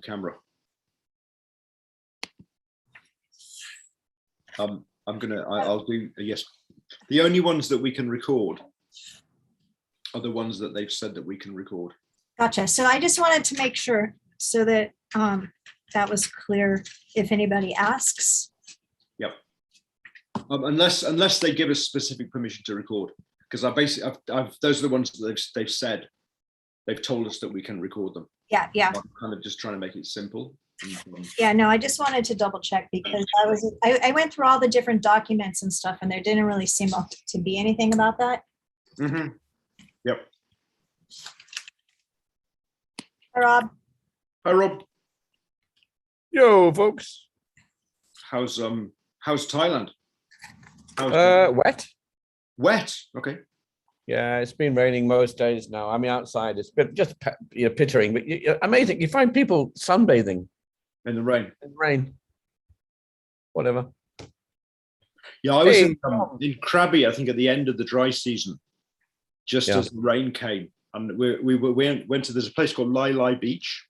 camera. I'll do yes. The only ones that we can record are the ones that they've said that we can record. Gotcha. So I just wanted to make sure so that that was clear if anybody asks. Yep. Unless they give us specific permission to record, because those are the ones that they've said. They've told us that we can record them. Yeah. I'm kind of just trying to make it simple. Yeah, no, I just wanted to double check because I went through all the different documents and stuff, and there didn't really seem to be anything about that. Mm-hmm. Yep. Hi, Rob. Hi, Rob. Yo, folks. How's Thailand? Wet. Wet. Okay. Yeah, it's been raining most days now. I mean, outside it's just pittering, but amazing. You find people sunbathing in the rain. In rain. Whatever. Yeah, I was in Krabi, I think, at the end of the dry season, just as the rain came, and we went to, there's a place called Lai Lai Beach.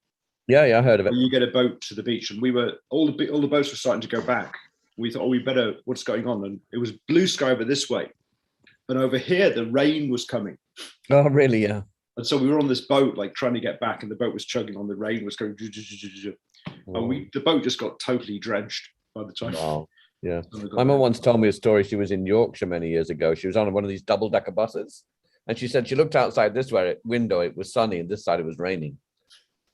Yeah, I heard of it. You get a boat to the beach, and we were all the boats were starting to go back. We thought, oh, we better. What's going on? And it was blue sky over this way, but over here the rain was coming. Oh, really? Yeah. And so we were on this boat, like trying to get back, and the boat was chugging on. The rain was going, and the boat just got totally drenched by the time. Wow. Yeah. My mum once told me a story. She was in Yorkshire many years ago. She was on one of these double-decker buses, and she said she looked outside this window. It was sunny, and this side it was raining.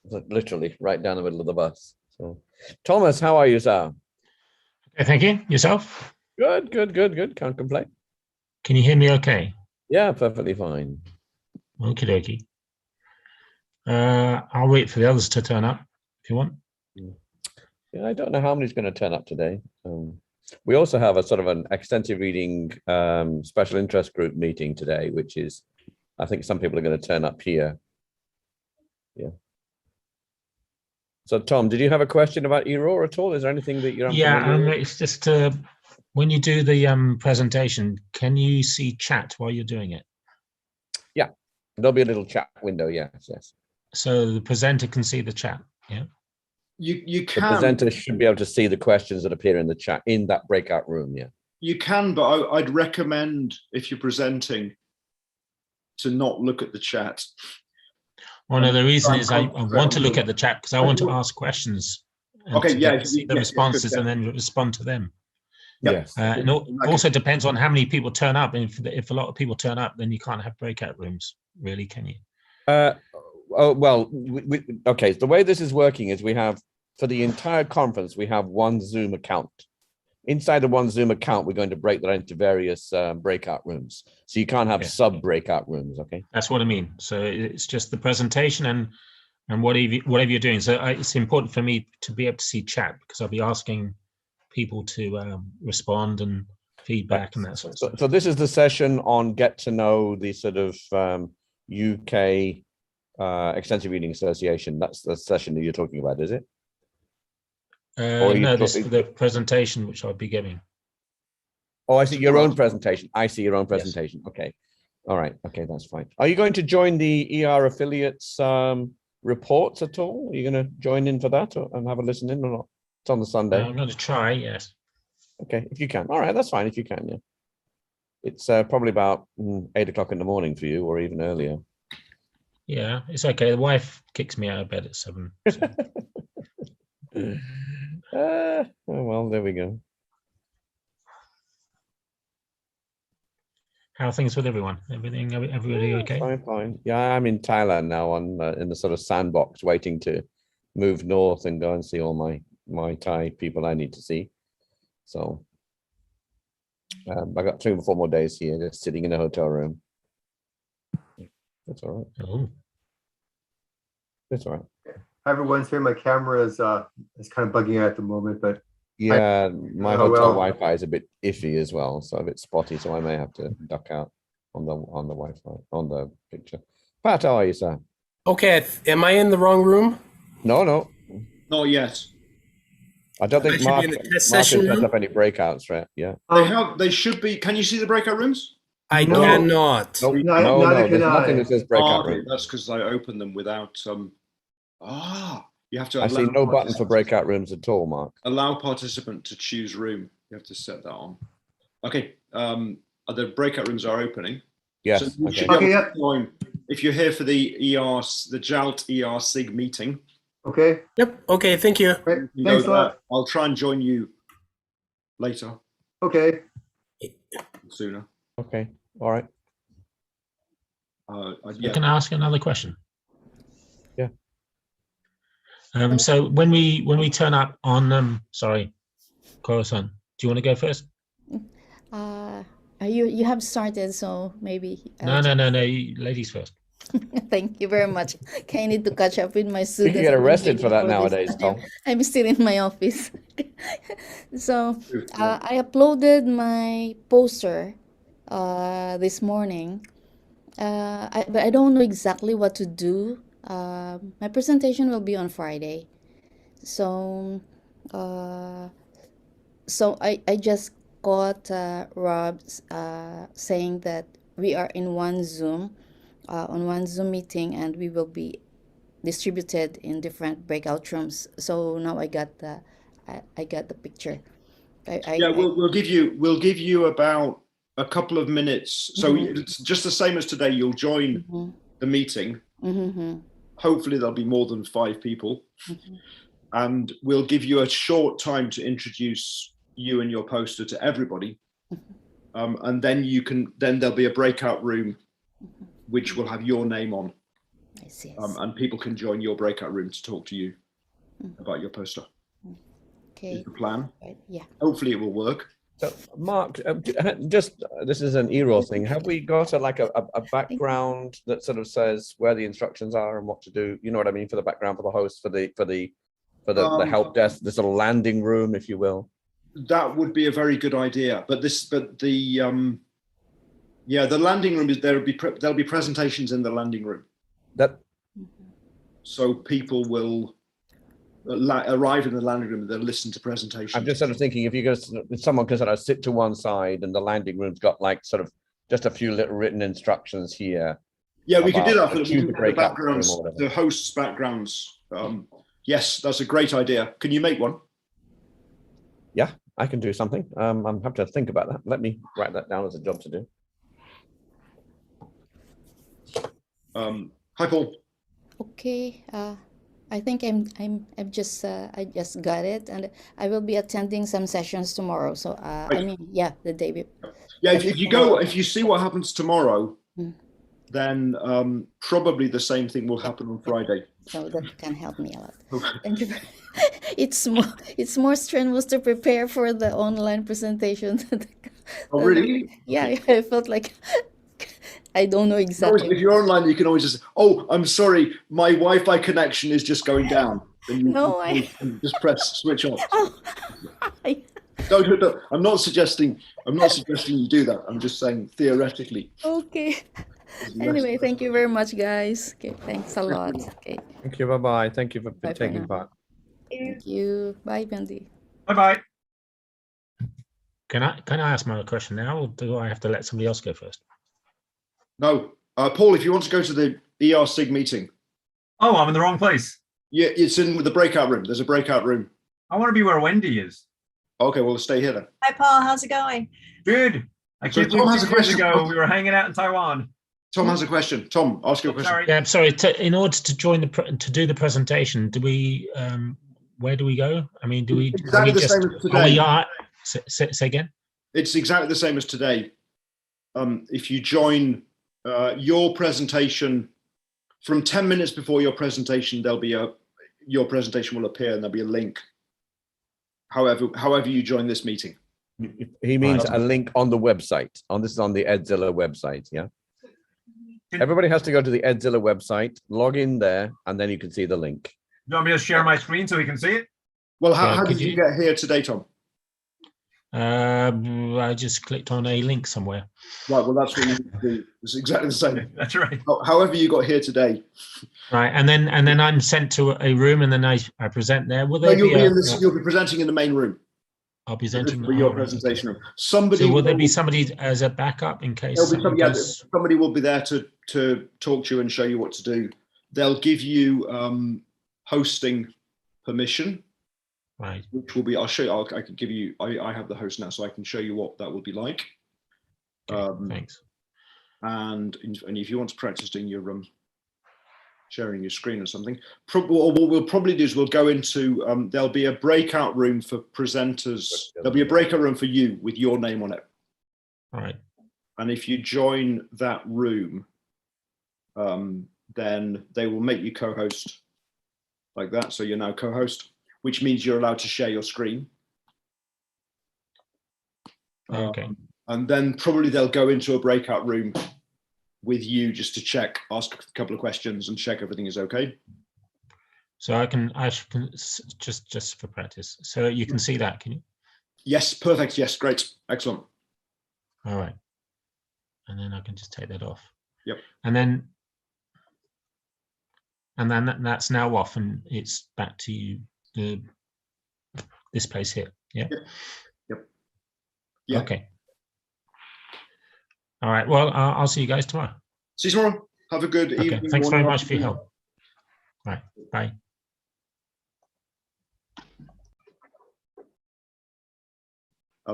It was like literally right down the middle of the bus. So, Thomas, how are you, sir? Okay, thank you. Yourself? Good. Can't complain. Can you hear me okay? Yeah, perfectly fine. Okie dokie. I'll wait for the others to turn up if you want. Yeah, I don't know how many's going to turn up today. We also have a sort of an extensive reading special interest group meeting today, which is, I think some people are going to turn up here. Yeah. So, Tom, did you have a question about ERAW at all? Is there anything that you're it's just when you do the presentation, can you see chat while you're doing it? Yeah, there'll be a little chat window. Yes. So the presenter can see the chat. Yeah. You can. The presenter should be able to see the questions that appear in the chat in that breakout room. Yeah. You can, but I'd recommend if you're presenting to not look at the chat. Well, no, the reason is I want to look at the chat because I want to ask questions. Okay, yeah. See the responses and then respond to them. Yes. And it also depends on how many people turn up. And if a lot of people turn up, then you can't have breakout rooms, really, can you? Okay. The way this is working is we have, for the entire conference, we have one Zoom account. Inside of one Zoom account, we're going to break that into various breakout rooms. So you can't have sub breakout rooms. Okay. That's what I mean. So it's just the presentation and whatever you're doing. So it's important for me to be able to see chat because I'll be asking people to respond and feedback and that sort of stuff. So this is the session on get to know the sort of UK Extensive Reading Association. That's the session that you're talking about, is it? No, this is the presentation which I'll be giving. Oh, I see your own presentation. I see your own presentation. Yes. Okay. All right. Okay, that's fine. Are you going to join the ER affiliates reports at all? Are you going to join in for that and have a listen in or not? It's on the Sunday. I'm going to try, yes. Okay, if you can. All right, that's fine if you can, yeah. It's probably about 8 o'clock in the morning for you or even earlier. Yeah, it's okay. The wife kicks me out of bed at 7. So. Oh, well, there we go. How are things with everyone? Everybody okay? Fine. Yeah, I'm in Thailand now in the sort of sandbox waiting to move north and go and see all my Thai people I need to see. So I got 3 or 4 more days here just sitting in a hotel room. That's all right. Oh. That's all right. Hi everyone, sorry my camera is kind of bugging out at the moment, but yeah, my hotel Wi-Fi is a bit iffy as well, so a bit spotty, so I may have to duck out on the Wi-Fi on the picture. Pat, how are you, sir? Okay, am I in the wrong room? No, not yet. I don't think Mark has set up any breakouts, right? Yeah, they should be. Can you see the breakout rooms? I cannot. No, there's nothing that says breakout room. That's because I opened them without You have to I see no button for breakout rooms at all, Mark. Allow participant to choose room. You have to set that on. Okay. The breakout rooms are opening. Yes. So you should be able to join if you're here for the the JALT SIG meeting. Okay. Yep. Okay. Thank you. Great. Thanks a lot. I'll try and join you later, Okay. sooner. Okay. All right. Yeah. Can I ask another question? Yeah. So when we turn up on sorry, Koro-san, do you want to go first? You have started, so maybe. No, ladies first. Thank you very much. Okay, I need to catch up with my You students. can get arrested for that Before this nowadays, time. Tom. I'm still in my office. So I uploaded my poster this morning, but I don't know exactly what to do. My presentation will be on Friday, so I just got Rob saying that we are in one Zoom, on one Zoom meeting, and we will be distributed in different breakout rooms. So now I got the picture. We'll give you about a couple of minutes. So it's just the same as today. You'll join the meeting. Hopefully there'll be more than 5 people, and we'll give you a short time to introduce you and your poster to everybody, and then there'll be a breakout room which will have your name on. I see. And people can join your breakout room to talk to you about your poster. Okay. Is the plan? Right. Yeah. Hopefully it will work. So, Mark, just this is an ERAW thing. Have we got a background that sort of says where the instructions are and what to do? You know what I mean, for the background, for the host, for the help desk, the sort of landing room, if you will. That would be a very good idea. But the landing room is there'll be presentations in the landing room. So people will arrive in the landing room and they'll listen to presentations. I'm just sort of thinking if someone can sort of sit to one side and the landing room's got like sort of just a few little written instructions here. Yeah, we can do that for the backgrounds, the hosts' backgrounds. Yes, that's a great idea. Can you make one? Yeah, I can do something. I'm have to think about that. Let me write that down as a job to do. Hi, Paul. Okay. I think I just got it, and I will be attending some sessions tomorrow. So Right. I mean, yeah, the day before. Yeah, if you see what happens tomorrow, then probably the same thing will happen on Friday. So that can help me a lot. Thank you. It's more strenuous to prepare for the online presentation. Oh, really? Yeah, I felt like I don't know exactly. If you're online, you can always just, I'm sorry, my Wi-Fi connection is just going down. Then you can just press switch off. Don't. I'm not suggesting you do that. I'm just saying theoretically. Okay. Anyway, thank you very much, guys. Okay, thanks a lot. Okay. Thank you. Bye-bye. Thank you for Bye for taking now. part. Thank you. Bye, Bendy. Bye-bye. Can I ask my question now, or do I have to let somebody else go first? No, Paul, if you want to go to the ERSIG meeting. Oh, I'm in the wrong place. Yeah, it's in the breakout room. There's a breakout room. I want to be where Wendy is. Okay, well, stay here then. Hi, Paul. How's it going? Good. I So can't Tom believe has a 2 years question. ago we were hanging out in Taiwan. Tom has a question. Tom, ask your question. Sorry. Yeah, I'm sorry. In order to join to do the presentation, do we? Where do we go? I mean, do we? Exactly the same as today. Say again. It's exactly the same as today. If you join your presentation from 10 minutes before your presentation, your presentation will appear and there'll be a link. However you join this meeting. He means a link on the website. This is on the Edzilla website. Yeah. Everybody has to go to the Edzilla website, log in there, and then you can see the link. You want me to share my screen so we can see it? Well, how did you get here today, Tom? I just clicked on a link somewhere. Right, well, that's what you need to do. It's exactly the same. That's right. However you got here today. Right, and then I'm sent to a room, and then I present there. Will there you'll be presenting in the main room. I'll be presenting for your presentation room. So will there be somebody as a backup in case? Somebody will be there to talk to you and show you what to do. They'll give you hosting permission, Right. which will be, I'll show you, I can give you, I have the host now, so I can show you what that will be like. Okay, thanks. And if you want to practice doing your sharing your screen or something, what we'll probably do is we'll go into, there'll be a breakout room for presenters. There'll be a breakout room for you with your name on it. All right. And if you join that room, then they will make you co-host like that. So you're now co-host, which means you're allowed to share your screen. Okay. And then probably they'll go into a breakout room with you just to check, ask a couple of questions and check everything is okay. So I can just for practice. So you can see that, can you? Yes, perfect. Yes, great. Excellent. All right. And then I can just take that off. Yep. And then that's now off, and it's back to you, this place here. Yeah. Yep. Yeah. Okay. All right. Well, I'll see you guys tomorrow. See you tomorrow. Have a good evening. Okay. Thanks very much for your help. All right. Bye.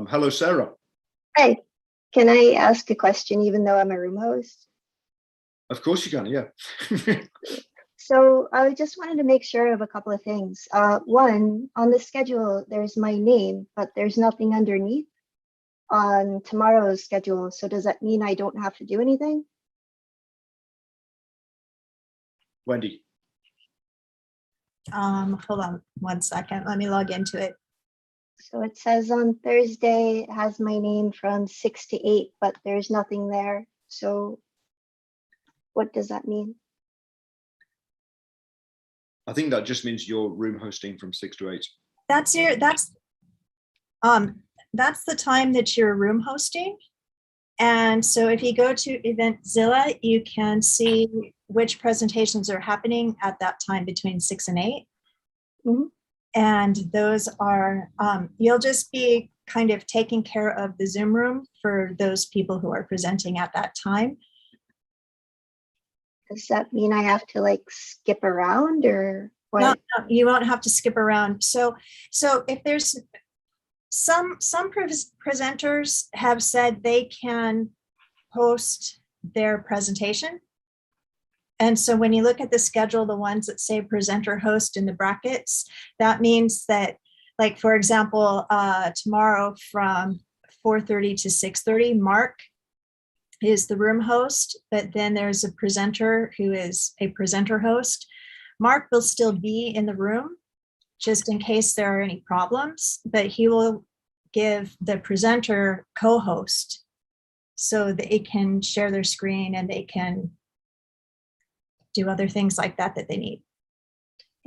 Hello, Sarah. Hi, can I ask a question even though I'm a room host? Of course you can, yeah. So I just wanted to make sure of a couple of things. One, on the schedule, there's my name, but there's nothing underneath on tomorrow's schedule. So does that mean I don't have to do anything? Wendy. Hold on 1 second. Let me log into it. So it says on Thursday, it has my name from 6 to 8, but there's nothing there. So what does that mean? I think that just means you're room hosting from 6 to 8. That's the time that you're room hosting. And so if you go to Eventzilla, you can see which presentations are happening at that time between 6 and 8. Mm-hmm. And those are, you'll just be kind of taking care of the Zoom room for those people who are presenting at that time. Does that mean I have to like skip around or what? No, you won't have to skip around. So if there's some presenters have said they can host their presentation. And so when you look at the schedule, the ones that say presenter host in the brackets, that means that, like, for example, tomorrow from 4:30 to 6:30, Mark is the room host, but then there's a presenter who is a presenter host. Mark will still be in the room just in case there are any problems, but he will give the presenter co-host so that they can share their screen and they can do other things like that that they need.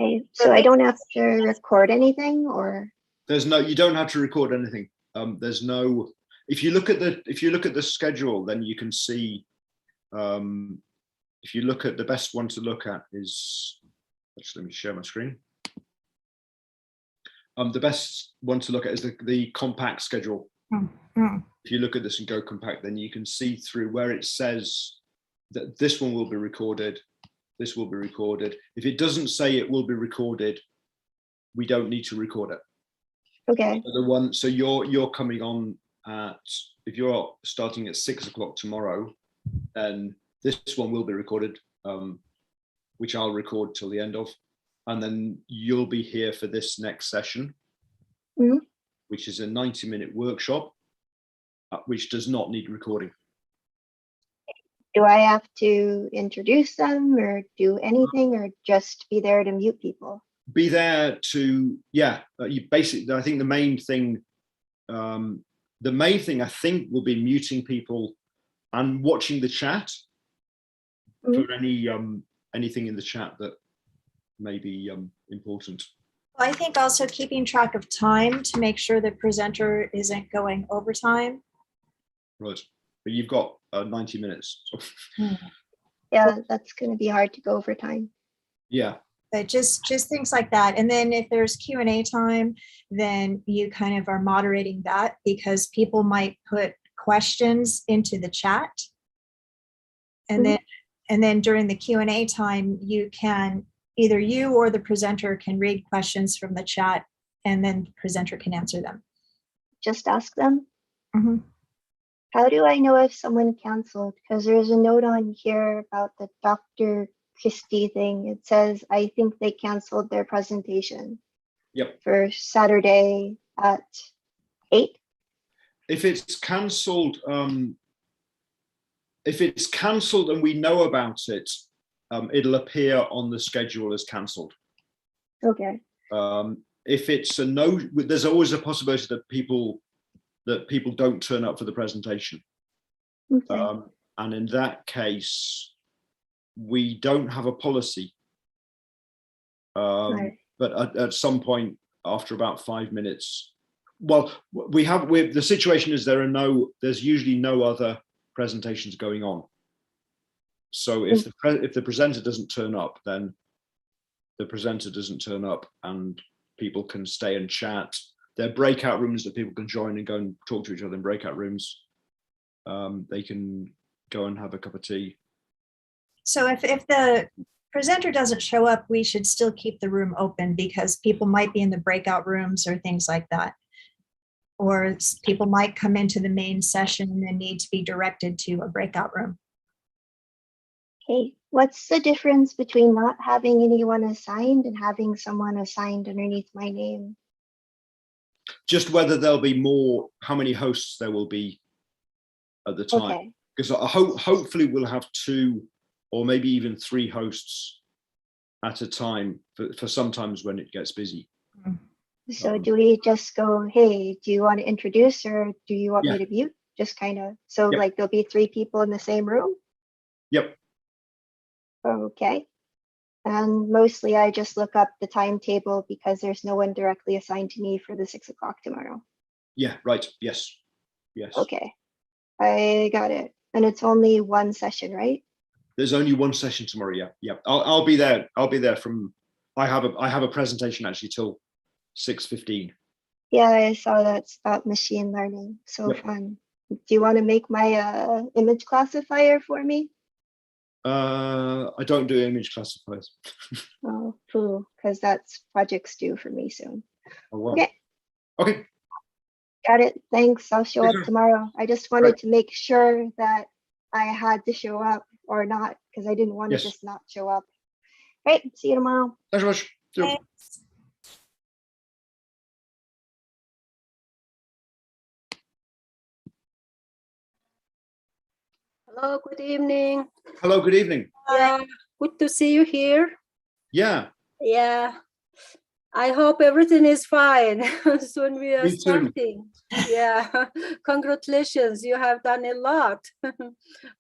Okay, so I don't have to record anything, or? There's no, you don't have to record anything. There's no, if you look at the schedule, then you can see, if you look at the best one to look at is, actually, let me share my screen. The best one to look at is the compact schedule. Mm-hmm. If you look at this and go compact, then you can see through where it says that this one will be recorded, this will be recorded. If it doesn't say it will be recorded, we don't need to record it. Okay. So you're coming on at, if you're starting at 6 o'clock tomorrow, then this one will be recorded, which I'll record till the end of, and then you'll be here for this next session, Mm-hmm. which is a 90-minute workshop, which does not need recording. Do I have to introduce them or do anything, or just be there to mute people? Be there to, yeah, you basically, I think the main thing I think will be muting people and watching the chat for anything in the chat that may be important. I think also keeping track of time to make sure the presenter isn't going over time. Right, but you've got 90 minutes. So. Yeah, that's going to be hard to go over time. Yeah. But just things like that. And then if there's Q&A time, then you kind of are moderating that, because people might put questions into the chat. And then during the Q&A time, you can either you or the presenter can read questions from the chat and then the presenter can answer them. Just ask them. Mhm. How do I know if someone canceled? Because there's a note on here about the Dr. Christie thing. It says, I think they canceled their presentation Yep. for Saturday at 8. If it's cancelled, and we know about it, it'll appear on the schedule as cancelled. Okay. If it's a no, there's always a possibility that people don't turn up for the presentation. Okay. And in that case, we don't have a policy. Right. But at some point, after about 5 minutes, well, the situation is there's usually no other presentations going on. So if the presenter doesn't turn up, then the presenter doesn't turn up, and people can stay and chat. There are breakout rooms that people can join and go and talk to each other in breakout rooms. They can go and have a cup of tea. So if the presenter doesn't show up, we should still keep the room open because people might be in the breakout rooms or things like that. Or people might come into the main session and need to be directed to a breakout room. Okay. What's the difference between not having anyone assigned and having someone assigned underneath my name? Just whether there'll be how many hosts there will be at the time. Okay. Because hopefully we'll have 2 or maybe even 3 hosts at a time for sometimes when it gets busy. So do we just go, hey, do you want to introduce or do you want me to mute? Just kind of, so Yep. like there'll be 3 people in the same room? Yep. Okay. And mostly I just look up the timetable because there's no one directly assigned to me for the 6 o'clock tomorrow. Yeah, right. Yes. Yes. Okay. I got it. And it's only 1 session, right? There's only 1 session tomorrow. Yeah. Yeah. I'll be there. I'll be there from, I have a presentation actually till 6:15. Yeah, I saw that's about machine learning. So Yep. fun. Do you want to make my image classifier for me? I don't do image classifiers. Oh, cool. Because that's project's due for me soon. Oh, wow. Okay. Okay. Got it. Thanks. I'll show up Sure. tomorrow. I just wanted Right. to make sure that I had to show up or not, because I didn't want to Yes. just not show up. Right. See you tomorrow. Thanks very much. See you. Thanks. Hello, good evening. Hello. Good evening. Yeah, good to see you here. Yeah. Yeah, I hope everything is fine. Soon we are Me too. starting. Yeah, congratulations. You have done a lot.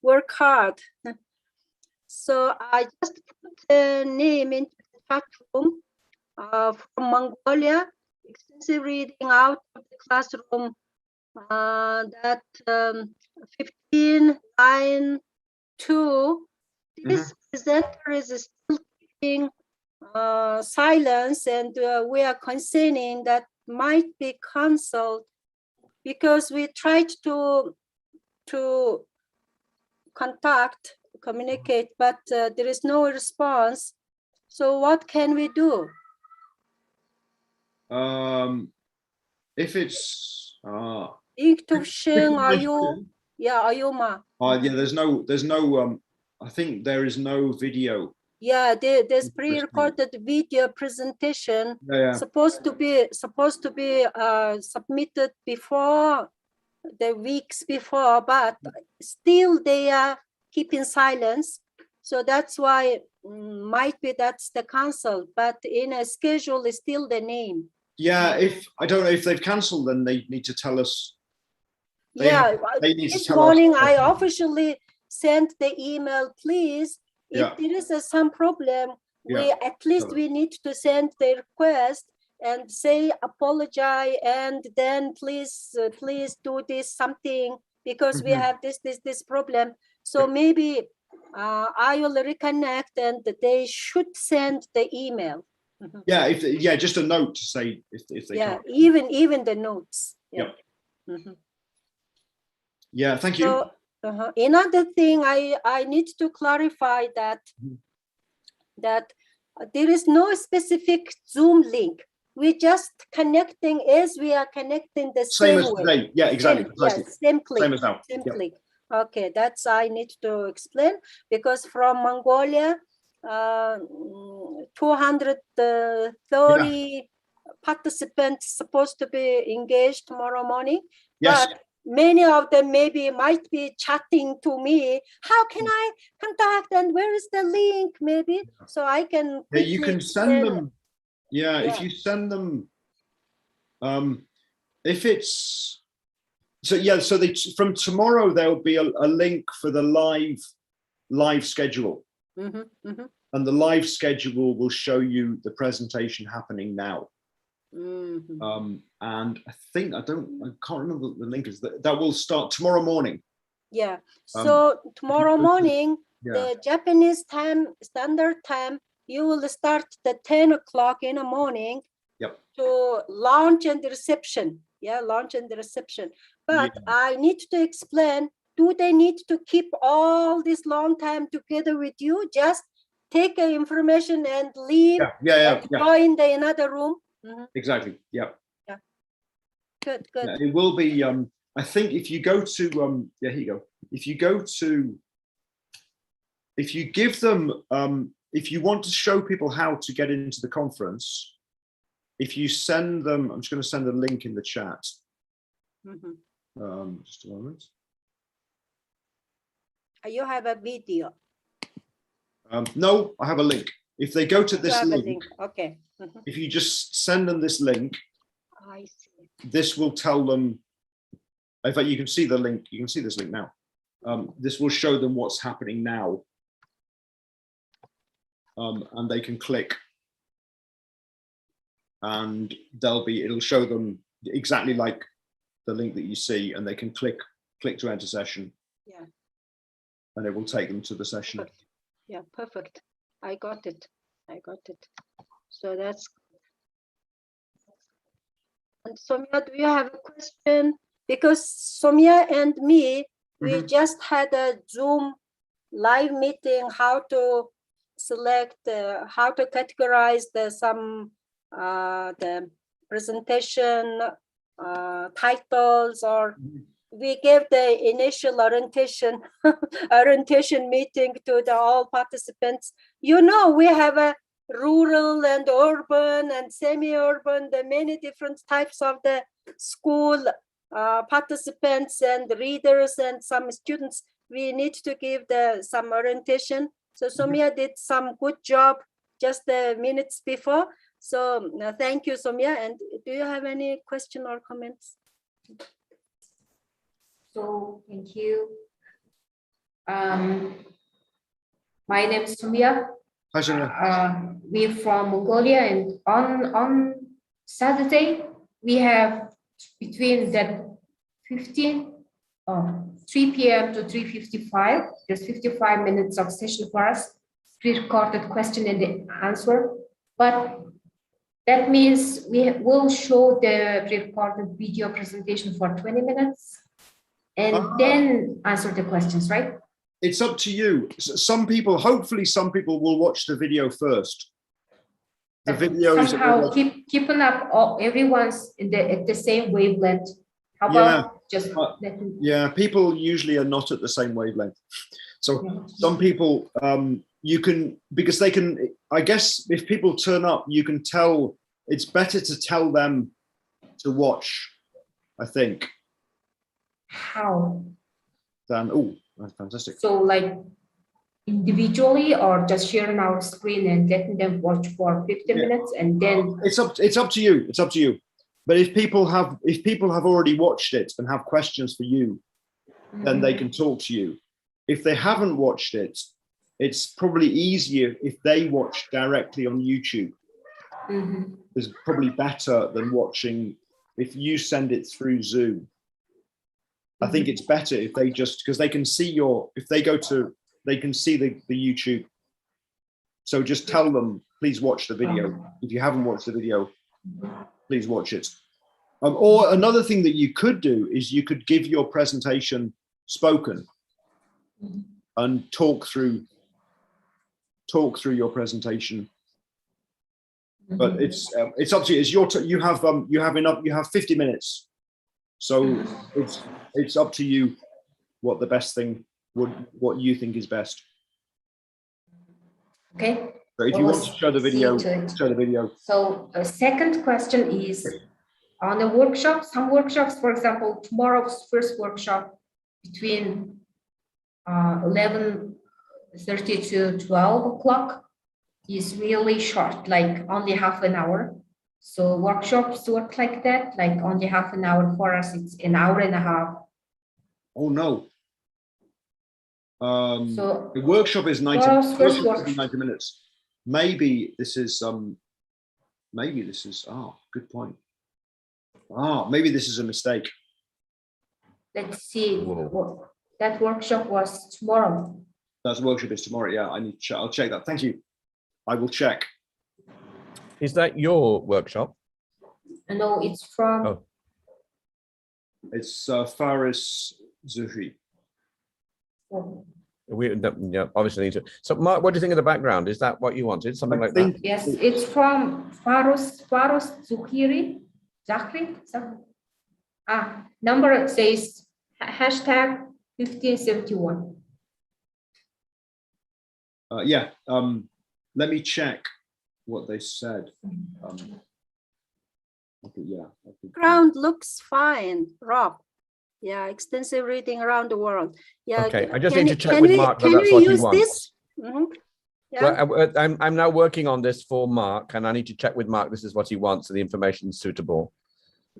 Work hard. So I just put the name into the chat room from Mongolia. Extensive reading out of the classroom that 15:9:2. This presenter is still keeping silence, and we are concerning that might be cancelled because we tried to communicate, but there is no response. So what can we do? If it's are you? Yeah, Ayuma. yeah, there's no I think there is no video. Yeah, there's pre-recorded video presentation supposed to be submitted before the weeks before, but still they are keeping silence. So that's why might be that's the cancel, but in a schedule is still the name. Yeah, if I don't know if they've cancelled, then they need to tell us. This morning I officially sent the email. Please, if there is some problem, we need to send the request and say apologize, and then please do this something because we have this problem. So maybe I will reconnect and they should send the email. Yeah, just a note to say if they can't. even the notes. Yeah, thank you. So, another thing I need to clarify that there is no specific Zoom link. We just connecting as we are connecting the Same as way. today. Yeah, exactly. Same, yes, same click. Same as now. Same Yep. click. Okay, that's I need to explain, because from Mongolia, 230 participants supposed to be engaged tomorrow morning. Yes. But many of them maybe might be chatting to me. How can I contact, and where is the link? Maybe so I can. Yeah, you can send them. Yeah, if you send them, if it's so, yeah. So they from tomorrow there'll be a link for the live schedule, and the live schedule will show you the presentation happening now. And I think I can't remember what the link is. That will start tomorrow morning. Yeah. So tomorrow morning, yeah, the Japanese time, standard time, you will start the 10 o'clock in the morning. Yep. To launch and reception. Yeah, launch and reception. But Yeah. I need to explain, do they need to keep all this long time together with you? Just take information and leave and go in the another room? Exactly. Yeah. Yeah. Good, good. Yeah, it will be, I think if you go to, yeah, here you go. If you go to, if you give them, if you want to show people how to get into the conference, if you send them, I'm just going to send a link in the chat. Just a moment. You have a video? No, I have a link. If they go to this link, okay. If you just send them this link, I see. This will tell them, in fact, you can see the link, you can see this link now. This will show them what's happening now. And they can click. And it'll show them exactly like the link that you see, and they can click to enter session. Yeah. And it will take them to the session. Perfect. Yeah, perfect. I got it. I got it. So that's. And Soumya, do you have a question? Because Soumya and me, we just had a Zoom live meeting, how to select, how to categorize the presentation titles, or we gave the initial orientation meeting to all participants. You know, we have a rural and urban and semi-urban, the many different types of the school participants and readers and some students. We need to give some orientation. So Soumya did some good job just the minutes before. So thank you, Soumya. And do you have any question or comments? So thank you. My name is Soumya. Hi, Soumya. We're from Mongolia, and on Saturday we have between that 3 p.m. to 3:55. There's 55 minutes of session for us, pre-recorded question and answer. But that means we will show the pre-recorded video presentation for 20 minutes and then answer the questions, right? It's up to you. Some people, hopefully some people will watch the video first. The video is somehow keeping up everyone's at the same wavelength. How about just yeah, people usually are not at the same wavelength. So some people you can, because they can, I guess if people turn up, you can tell, it's better to tell them to watch, I think. How? Then, oh, that's fantastic. So like individually, or just sharing our screen and letting them watch for 15 minutes and then it's up to you. It's up to you. But if people have already watched it and have questions for you, then they can talk to you. If they haven't watched it, it's probably easier if they watch directly on YouTube. It's probably better than watching if you send it through Zoom. I think it's better if they just, because they can see if they go to, they can see the YouTube. So just tell them, please watch the video. If you haven't watched the video, please watch it. Or another thing that you could do is you could give your presentation spoken and talk through your presentation But it's up to you. It's your you have enough. You have 50 minutes, so it's up to you what the best thing what you think is best. Okay. So if you want to show the video, show the video. So a second question is on a workshop. Some workshops, for example, tomorrow's first workshop between 11:30 to 12 o'clock is really short, like only half an hour. So workshops work like that, like only half an hour. For us, it's an hour and a half. Oh no. So the workshop is 90, workshop is 90 minutes. Maybe this is good point. Maybe this is a mistake. Let's see. Whoa. That workshop was tomorrow. That workshop is tomorrow. Yeah, I'll check that. Thank you. I will check. Is that your workshop? No, it's from. Oh. It's Faris Zuhri. We obviously need to. So, Mark, what do you think of the background? Is that what you wanted? Something like that? Yes, it's from Faris Zuhri. Zahri. Number says hashtag 1571. Yeah. Let me check what they said. Okay, yeah. Ground looks fine, Rob. Yeah, extensive reading around the world. Yeah. Okay, I just need to check with Mark that that's what he wants. Yeah. Well, I'm now working on this for Mark, and I need to check with Mark. This is what he wants, so the information is suitable.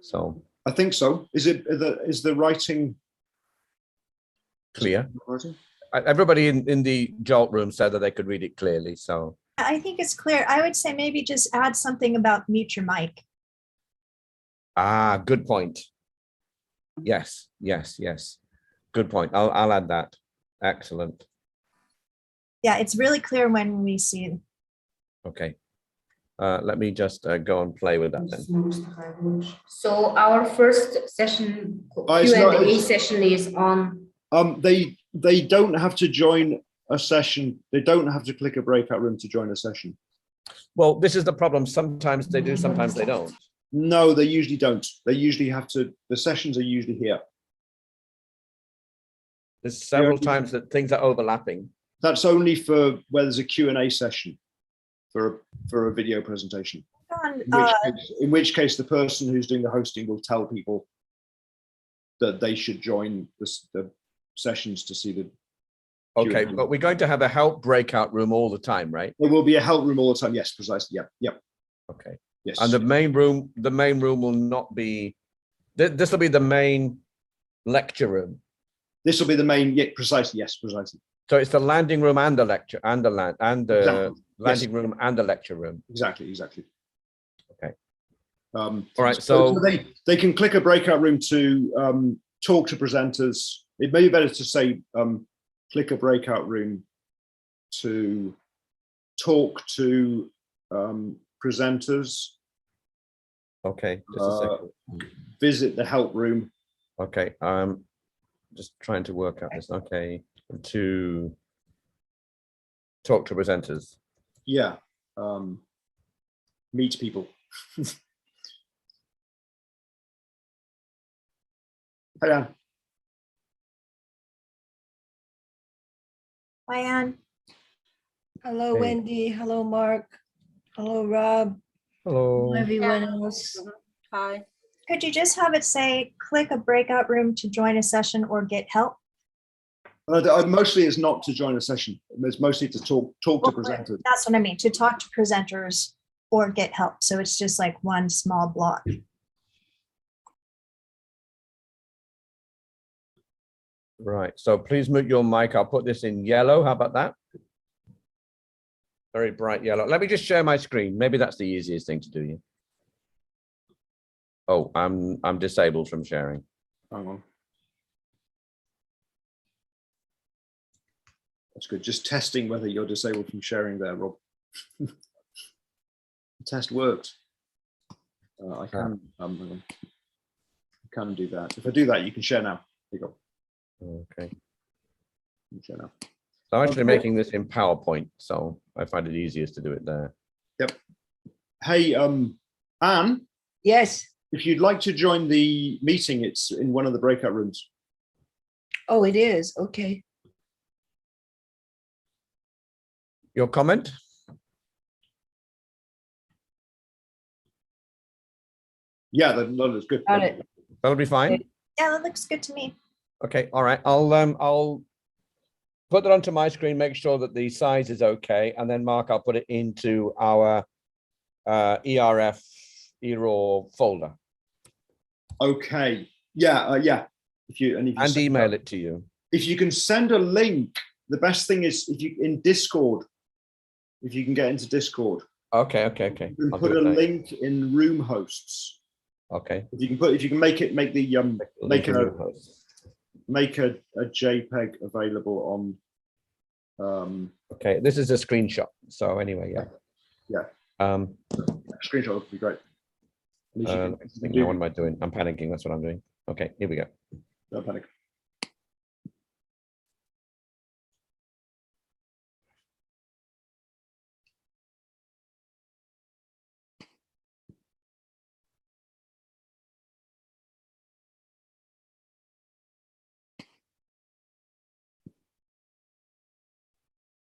So I think so. Is the writing clear? Everybody in the Jolt room said that they could read it clearly. So I think it's clear. I would say maybe just add something about mute your mic. Good point. Yes. Good point. I'll add that. Excellent. Yeah, it's really clear when we see it. Okay. Let me just go and play with that then. So our first session, Q&A session is on. They don't have to join a session. They don't have to click a breakout room to join a session. Well, this is the problem. Sometimes they do, sometimes they don't. No, they usually don't. They usually have to, the sessions are usually here. There's several times that things are overlapping. That's only for where there's a Q&A session for a video presentation. In which case the person who's doing the hosting will tell people that they should join the sessions to see the Okay, Q&A. but we're going to have a help breakout room all the time, right? There will be a help room all the time. Yes, precisely. Yep. Okay. Yes. And the main room will not be. This will be the main lecture room. This will be the main. Yeah, precisely. Yes, precisely. So it's the landing room and the lecture and the landing room and the lecture room. Exactly. Okay. All right. So they can click a breakout room to talk to presenters. It may be better to say click a breakout room to talk to presenters. Okay. Just a second. Visit the help room. Okay. Just trying to work out this. Okay. To talk to presenters. Yeah. Meet people. Hi, Anne. Hi, Anne. Hello, Hey. Wendy. Hello, Mark. Hello, Rob. Hello. Everyone else. Hi. Could you just have it say, click a breakout room to join a session or get help? Mostly it's not to join a session. It's mostly to talk to presenters. That's what I mean, to talk to presenters or get help. So it's just like one small block. Right. So please mute your mic. I'll put this in yellow. How about that? Very bright yellow. Let me just share my screen. Maybe that's the easiest thing to do. Yeah. Oh, I'm disabled from sharing. Hang on. That's good. Just testing whether you're disabled from sharing there, Rob. The test worked. I can do that. If I do that, you can share now. There you go. Okay. You can share now. So I'm actually making this in PowerPoint, so I find it easiest to do it there. Yep. Hey, Anne, Yes. if you'd like to join the meeting, it's in one of the breakout rooms. Oh, it is. Okay. Your comment? Yeah, that looks good. Got it. That'll be fine. Yeah, that looks good to me. Okay, all right. I'll put that onto my screen, make sure that the size is okay, and then Mark, I'll put it into our ERAW folder. Okay. Yeah, yeah. If you and email it to you. If you can send a link, the best thing is if you in Discord. If you can get into Discord. Okay. You can put a link in room hosts. Okay. If you can make the make a JPEG available on. Okay, this is a screenshot. So anyway, yeah. Screenshot would be great. Now what am I doing? I'm panicking. That's what I'm doing. Okay, here we go. Don't panic.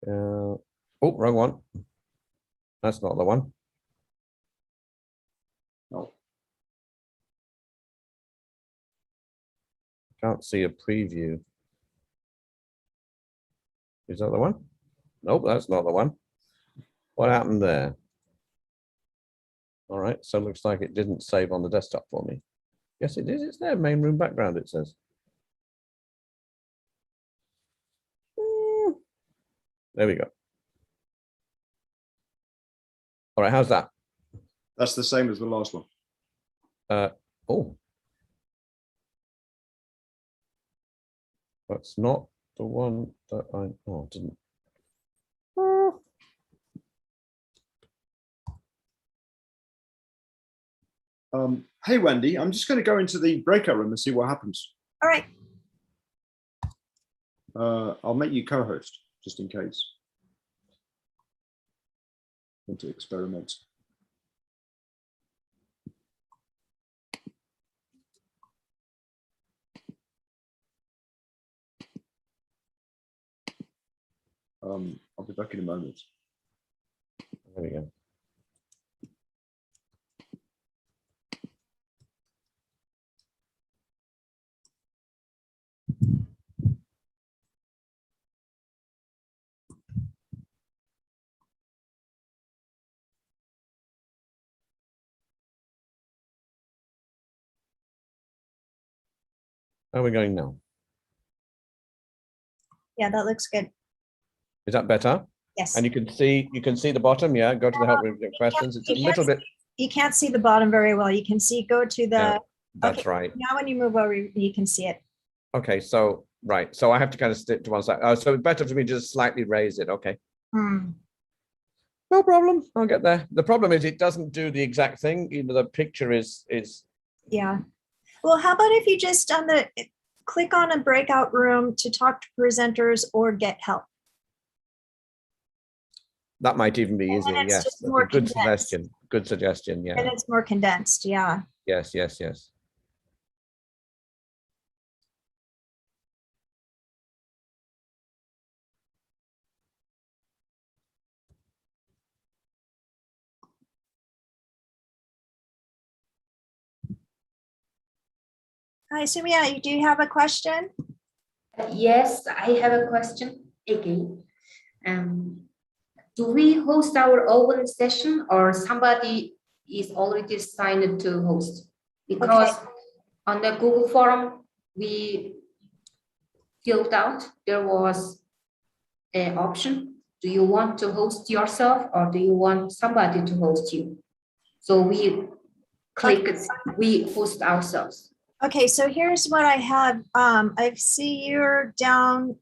Oh, wrong one. That's not the one. No. Can't see a preview. Is that the one? Nope, that's not the one. What happened there? All right, so it looks like it didn't save on the desktop for me. Yes, it is. It's there, main room background, it says. There we go. All right, how's that? That's the same as the last one. Oh. That's not the one that didn't. Hey, Wendy, I'm just going to go into the breakout room and see what happens. All right. I'll make you co-host just in case. Want to experiment. I'll be back in a moment. There we go. How are we going now? Yeah, that looks good. Is that better? Yes. And you can see the bottom. Yeah, go to the help room questions. It's a little bit. You can't see the bottom very well. You can see, go to the. Yeah, that's okay, right. Now when you move over, you can see it. Okay, so right. So I have to kind of stick to one side. Oh, so it's better for me to just slightly raise it. Okay. No problem. I'll get there. The problem is it doesn't do the exact thing. Even the picture is. Yeah. Well, how about if you just click on a breakout room to talk to presenters or get help? That might even be easier. Yes. Just more Good suggestion. Good suggestion. Yeah. And it's more condensed. Yeah. Yes. Hi, Sumia, do you have a question? Yes, I have a question again. Do we host our own session or somebody is already signed to host? Because on the Google form we filled out, there was an option. Do you want to host yourself or do you want somebody to host you? So we click, we host ourselves. Okay, so here's what I have. I see you're down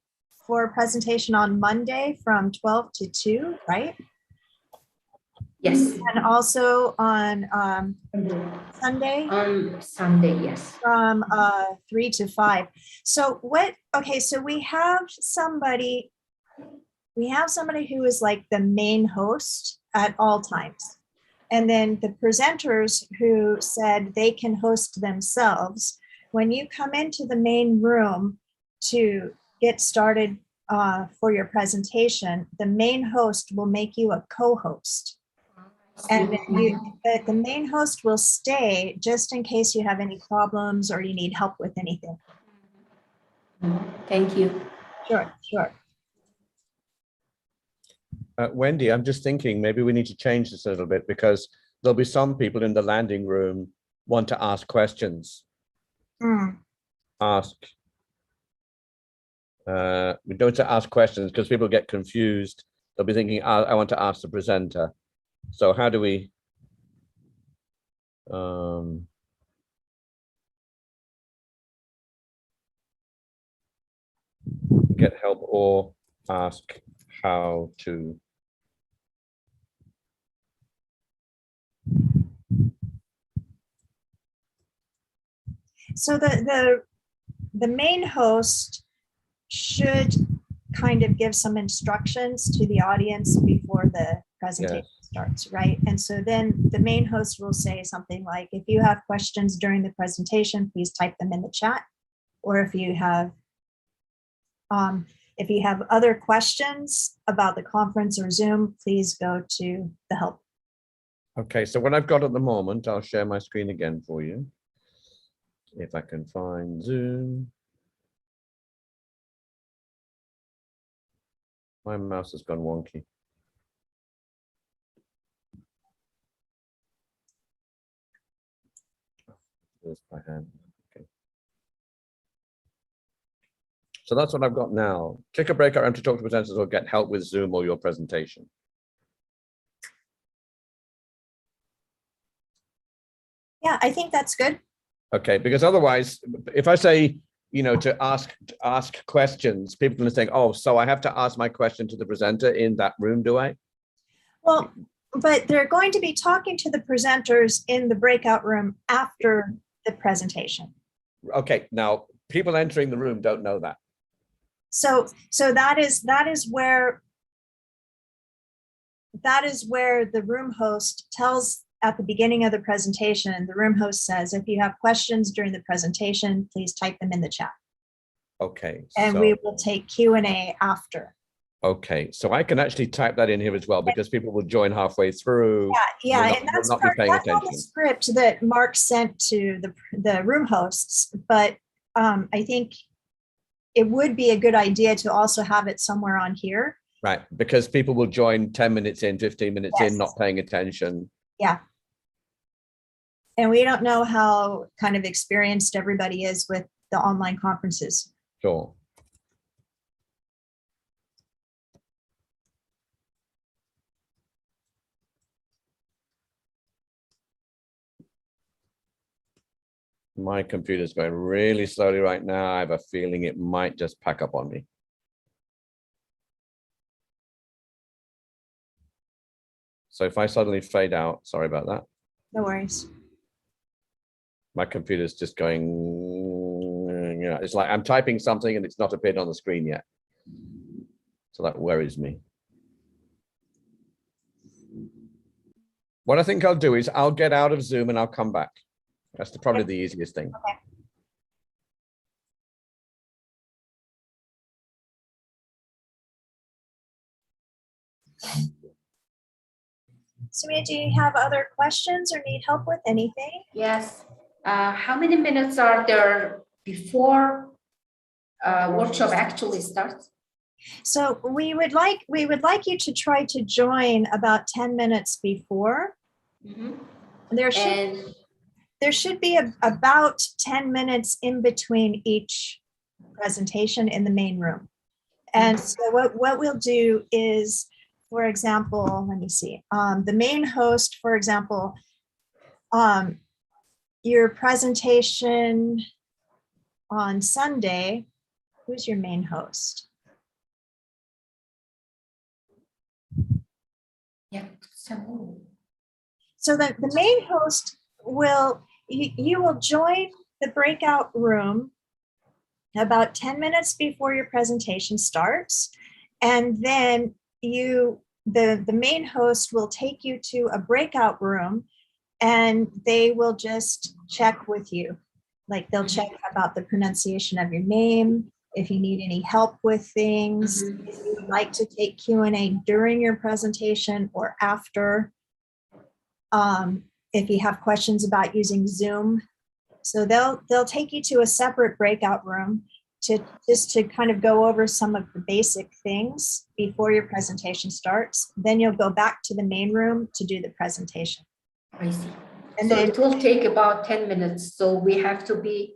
for a presentation on Monday from 12 to 2, right? Yes. And also on Sunday? On Sunday, yes. From 3 to 5. So so we have somebody who is like the main host at all times. And then the presenters who said they can host themselves, when you come into the main room to get started for your presentation, the main host will make you a co-host. And then the main host will stay just in case you have any problems or you need help with anything. Thank you. Sure, sure. Wendy, I'm just thinking maybe we need to change this a little bit because there'll be some people in the landing room want to ask questions. Ask. We don't to ask questions because people get confused. They'll be thinking, I want to ask the presenter. So how do we get help or ask how to? So the main host should kind of give some instructions to the audience before the presentation starts, right? And so then the main host will say something like, if you have questions during the presentation, please type them in the chat. Or if you have other questions about the conference or Zoom, please go to the help. Okay, so what I've got at the moment, I'll share my screen again for you. If I can find Zoom. My mouse has gone wonky. There's my hand. Okay. So that's what I've got now. Click a breakout room to talk to presenters or get help with Zoom or your presentation. Yeah, I think that's good. Okay, because otherwise, if I say, you know, to ask questions, people can think, oh, so I have to ask my question to the presenter in that room, do I? Well, but they're going to be talking to the presenters in the breakout room after the presentation. Okay, now people entering the room don't know that. So that is where the room host tells at the beginning of the presentation, the room host says, if you have questions during the presentation, please type them in the chat. Okay. And we will take Q&A after. Okay, so I can actually type that in here as well because people will join halfway through. Yeah, and that's not be paying that's attention. on the script that Mark sent to the room hosts, but I think it would be a good idea to also have it somewhere on here. Right, because people will join 10 minutes in, 15 minutes in, not paying attention. Yeah. And we don't know how kind of experienced everybody is with the online conferences. Sure. My computer's going really slowly right now. I have a feeling it might just pack up on me. So if I suddenly fade out, sorry about that. No worries. My computer's just going, you know, it's like I'm typing something and it's not appeared on the screen yet. So that worries me. What I think I'll do is I'll get out of Zoom and I'll come back. That's probably the easiest thing. Okay. Sumia, do you have other questions or need help with anything? Yes. How many minutes are there before workshop actually starts? So we would like you to try to join about 10 minutes before. Mm-hmm. There should be about 10 minutes in between each presentation in the main room. And so what we'll do is, for example, let me see, the main host, for example, your presentation on Sunday, who's your main host? Yeah. So the main host will, you will join the breakout room about 10 minutes before your presentation starts. And then you the main host will take you to a breakout room and they will just check with you. Like they'll check about the pronunciation of your name, if you need any help with things, if you would like to take Q&A during your presentation or after, if you have questions about using Zoom. So they'll take you to a separate breakout room to kind of go over some of the basic things before your presentation starts. Then you'll go back to the main room to do the presentation. I see. And so then, it will take about 10 minutes. So we have to be.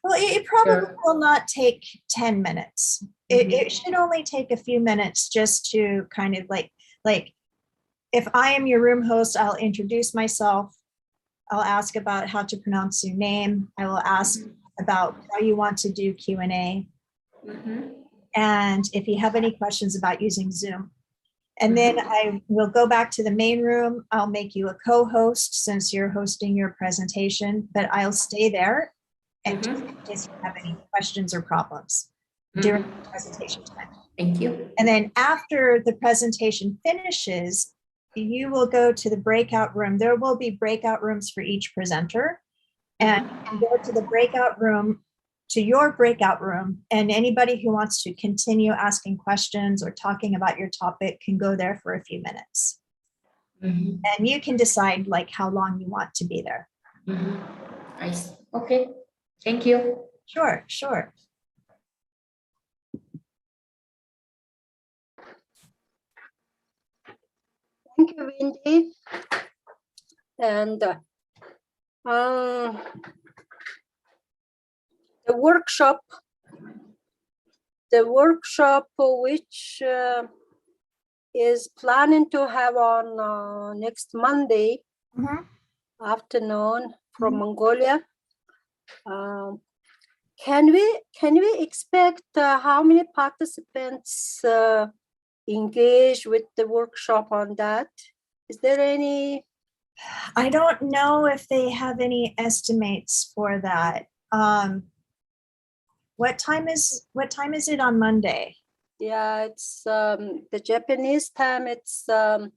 Well, it probably will not take 10 minutes. It should only take a few minutes just to kind of like if I am your room host, I'll introduce myself. I'll ask about how to pronounce your name. I will ask about how you want to do Q&A. And if you have any questions about using Zoom. And then I will go back to the main room. I'll make you a co-host since you're hosting your presentation, but I'll stay there in case you have any questions or problems during the presentation time. Thank you. And then after the presentation finishes, you will go to the breakout room. There will be breakout rooms for each presenter, and go to the breakout room, to your breakout room, and anybody who wants to continue asking questions or talking about your topic can go there for a few minutes. And you can decide like how long you want to be there. I see. Okay. Thank you. Sure, sure. Thank you, Wendy. And the workshop which is planning to have on next Monday afternoon from Mongolia. Can we expect how many participants engage with the workshop on that? Is there any? I don't know if they have any estimates for that. What time is it on Monday? Yeah, it's the Japanese time. It's 5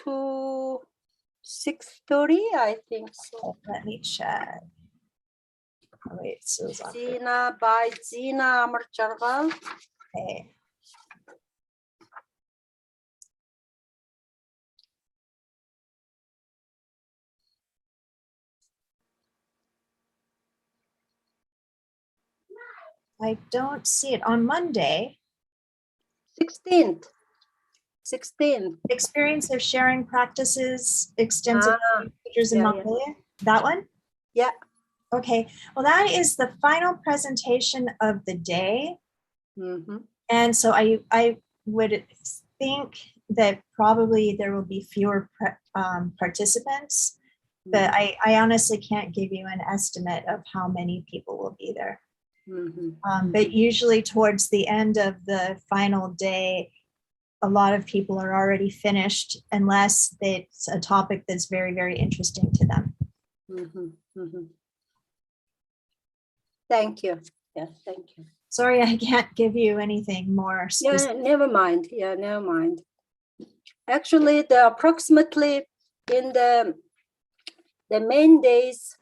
to 6:30, I think so. Let me check. Oh, wait, so Zina by Zina Amarchargal. Okay. I don't see it on Monday. 16th. Experience of sharing practices, extensive features in Mongolia. That one? Yeah. Okay. Well, that is the final presentation of the day. And so I would think that probably there will be fewer participants, but I honestly can't give you an estimate of how many people will be there. But usually towards the end of the final day, a lot of people are already finished unless it's a topic that's very, very interesting to them. Thank you. Yeah, thank you. Sorry, I can't give you anything more specific. Yeah, never mind. Yeah, never mind. Actually, the approximately in the main days,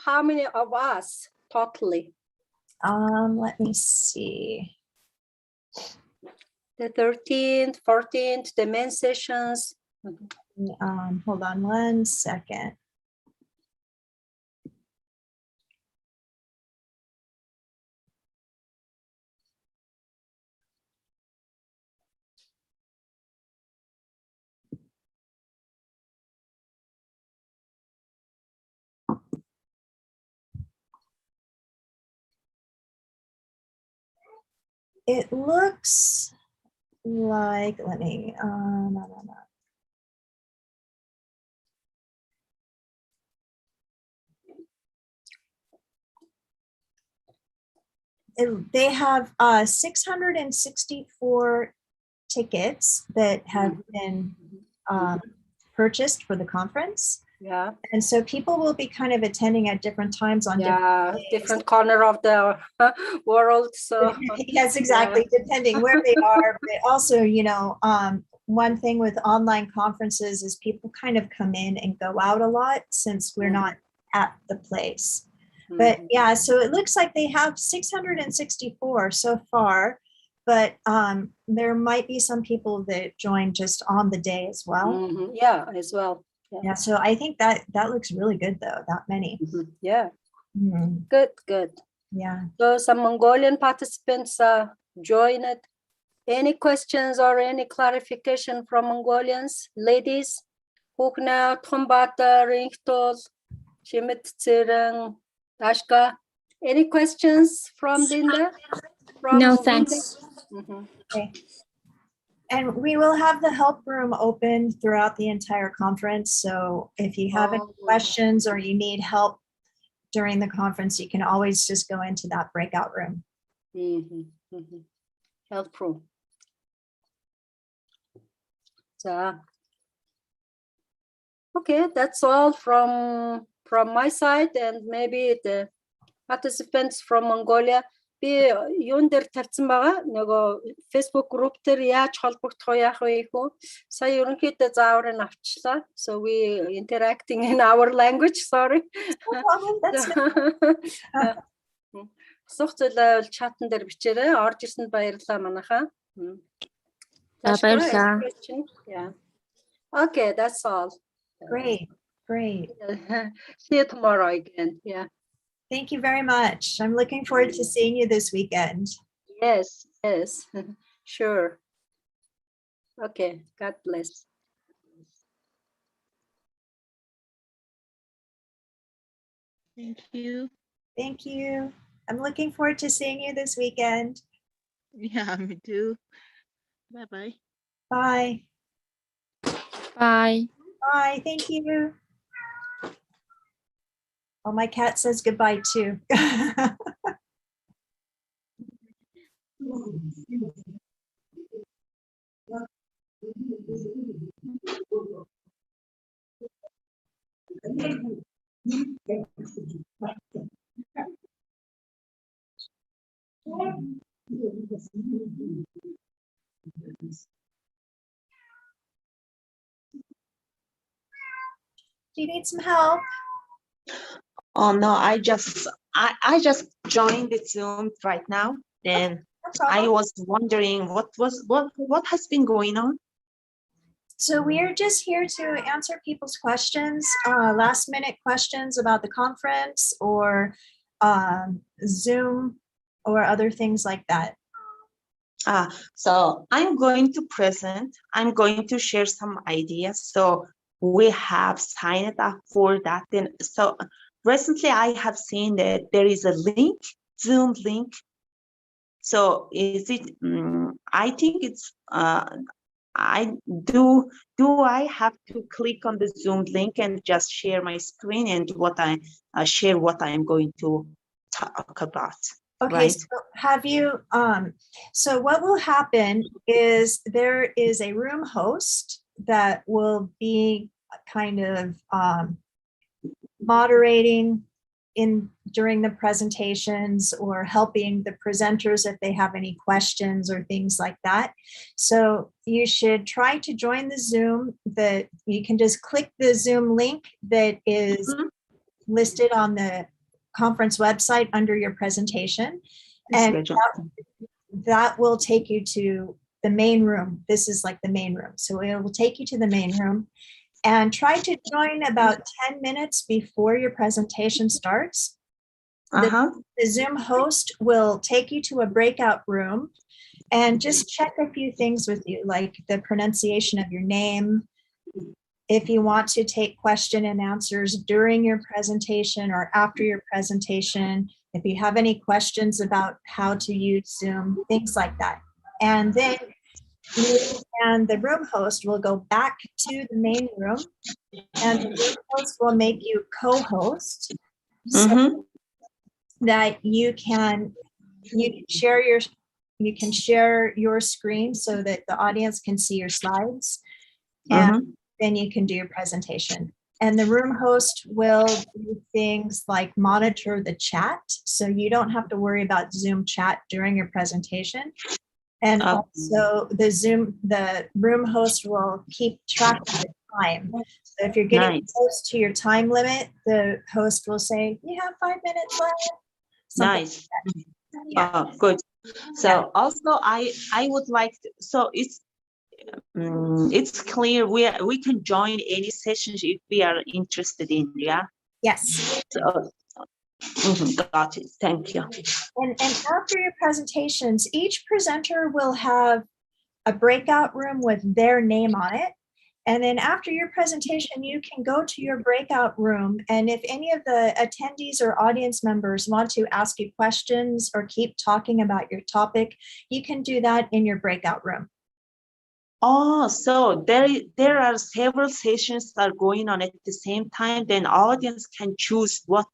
how many of us totally? Let me see. The 13th, 14th, the main sessions. Hold on one second. It looks like, let me, no. They have 664 tickets that have been purchased for the conference. Yeah. And so people will be kind of attending at different times on different corner of the world. So yes, exactly, depending where they are. But also, you know, one thing with online conferences is people kind of come in and go out a lot since we're not at the place. But yeah, so it looks like they have 664 so far, but there might be some people that join just on the day as well. Yeah, as well. Yeah, so I think that looks really good though, that many. Yeah. Good. Yeah. So some Mongolian participants joined. Any questions or any clarification from Mongolians? Ladies, Hukna, Tombata, Ringtol, Shimit Dashka. Any questions from Linda? No, thanks. Okay. And we will have the help room open throughout the entire conference. So if you have any questions or you need help during the conference, you can always just go into that breakout room. Help room. So, okay, that's all from my side, and maybe the participants from Mongolia. Би юун дээр тавьсан байгаа нөгөө Facebook group дээр яаж холбогдох яах вэ хөө сая ерөнхийдөө зааврыг авчлаа. So we interacting in our language, sorry. Асуух зүйлээ чатан дээр бичээрэй. Орж ирсэнд баярлалаа манайхаа. Баярлалаа. Yeah. Okay, that's all. Great. See you tomorrow again. Yeah. Thank you very much. I'm looking forward to seeing you this weekend. Yes, sure. Okay, God bless. Thank you. Thank you. I'm looking forward to seeing you this weekend. Yeah, me too. Bye-bye. Bye. Bye. Bye. Thank you. Oh, my cat says goodbye too. Do you need some help? Oh no, I just joined the Zoom right now. Then I was wondering what has been going on. So we're just here to answer people's questions, last minute questions about the conference or Zoom or other things like that. So I'm going to share some ideas. So we have signed up for that. Then so recently I have seen that there is a link, Zoom link. So is it, I think it's, do I have to click on the Zoom link and just share my screen and share what I'm going to talk about? Okay, right? so have you, so what will happen is there is a room host that will be kind of moderating during the presentations or helping the presenters if they have any questions or things like that. So you should try to join the Zoom. You can just click the Zoom link that is listed on the conference website under your presentation, and that will take you to the main room. This is like the main room. So it will take you to the main room, and try to join about 10 minutes before your presentation starts. The Zoom host will take you to a breakout room and just check a few things with you, like the pronunciation of your name. If you want to take question and answers during your presentation or after your presentation, if you have any questions about how to use Zoom, things like that. And then you and the room host will go back to the main room, and the room host will make you co-host so that you can share your screen so that the audience can see your slides, and then you can do your presentation. And the room host will do things like monitor the chat. So you don't have to worry about Zoom chat during your presentation. And also the room host will keep track of the time. So if you're getting close to your time limit, the host will say, you have 5 minutes left. Something Nice. like that. Yeah. Good. So also I would like to, so it's clear we can join any sessions if we are interested in, yeah? Yes. So, got it. Thank you. And after your presentations, each presenter will have a breakout room with their name on it. And then after your presentation, you can go to your breakout room. And if any of the attendees or audience members want to ask you questions or keep talking about your topic, you can do that in your breakout room. Oh, so there are several sessions that are going on at the same time. Then audience can choose what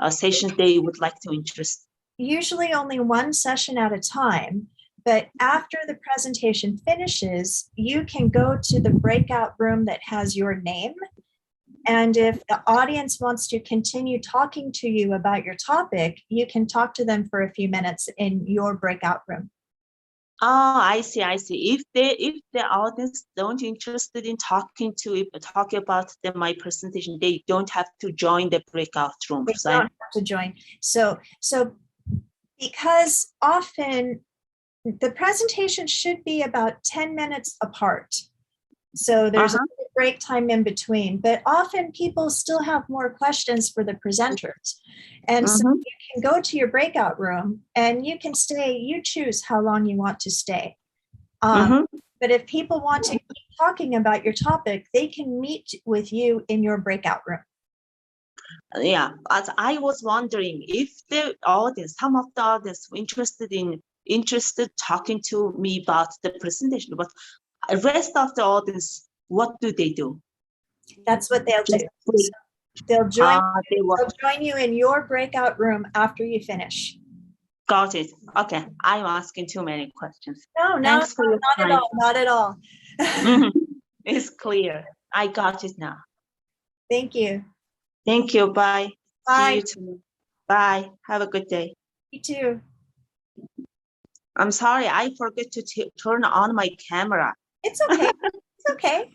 sessions they would like to interest. Usually only one session at a time. But after the presentation finishes, you can go to the breakout room that has your name. And if the audience wants to continue talking to you about your topic, you can talk to them for a few minutes in your breakout room. Oh, I see. If the audience don't interested in talking about my presentation, they don't have to join the breakout room. They don't have to join. So because often the presentation should be about 10 minutes apart. So there's a break time in between, but often people still have more questions for the presenters. And so you can go to your breakout room and you can stay, you choose how long you want to stay. But if people want to keep talking about your topic, they can meet with you in your breakout room. Yeah, as I was wondering if the audience, some of the audience interested talking to me about the presentation, but the rest of the audience, what do they do? That's what they'll do. So they'll join you in your breakout room after you finish. Got it. Okay, I'm asking too many questions. No, not at all. Not at all. It's clear. I got it now. Thank you. Thank you. Bye. Bye. See you tomorrow. Bye. Have a good day. You too. I'm sorry, I forgot to turn on my camera. It's okay. It's okay.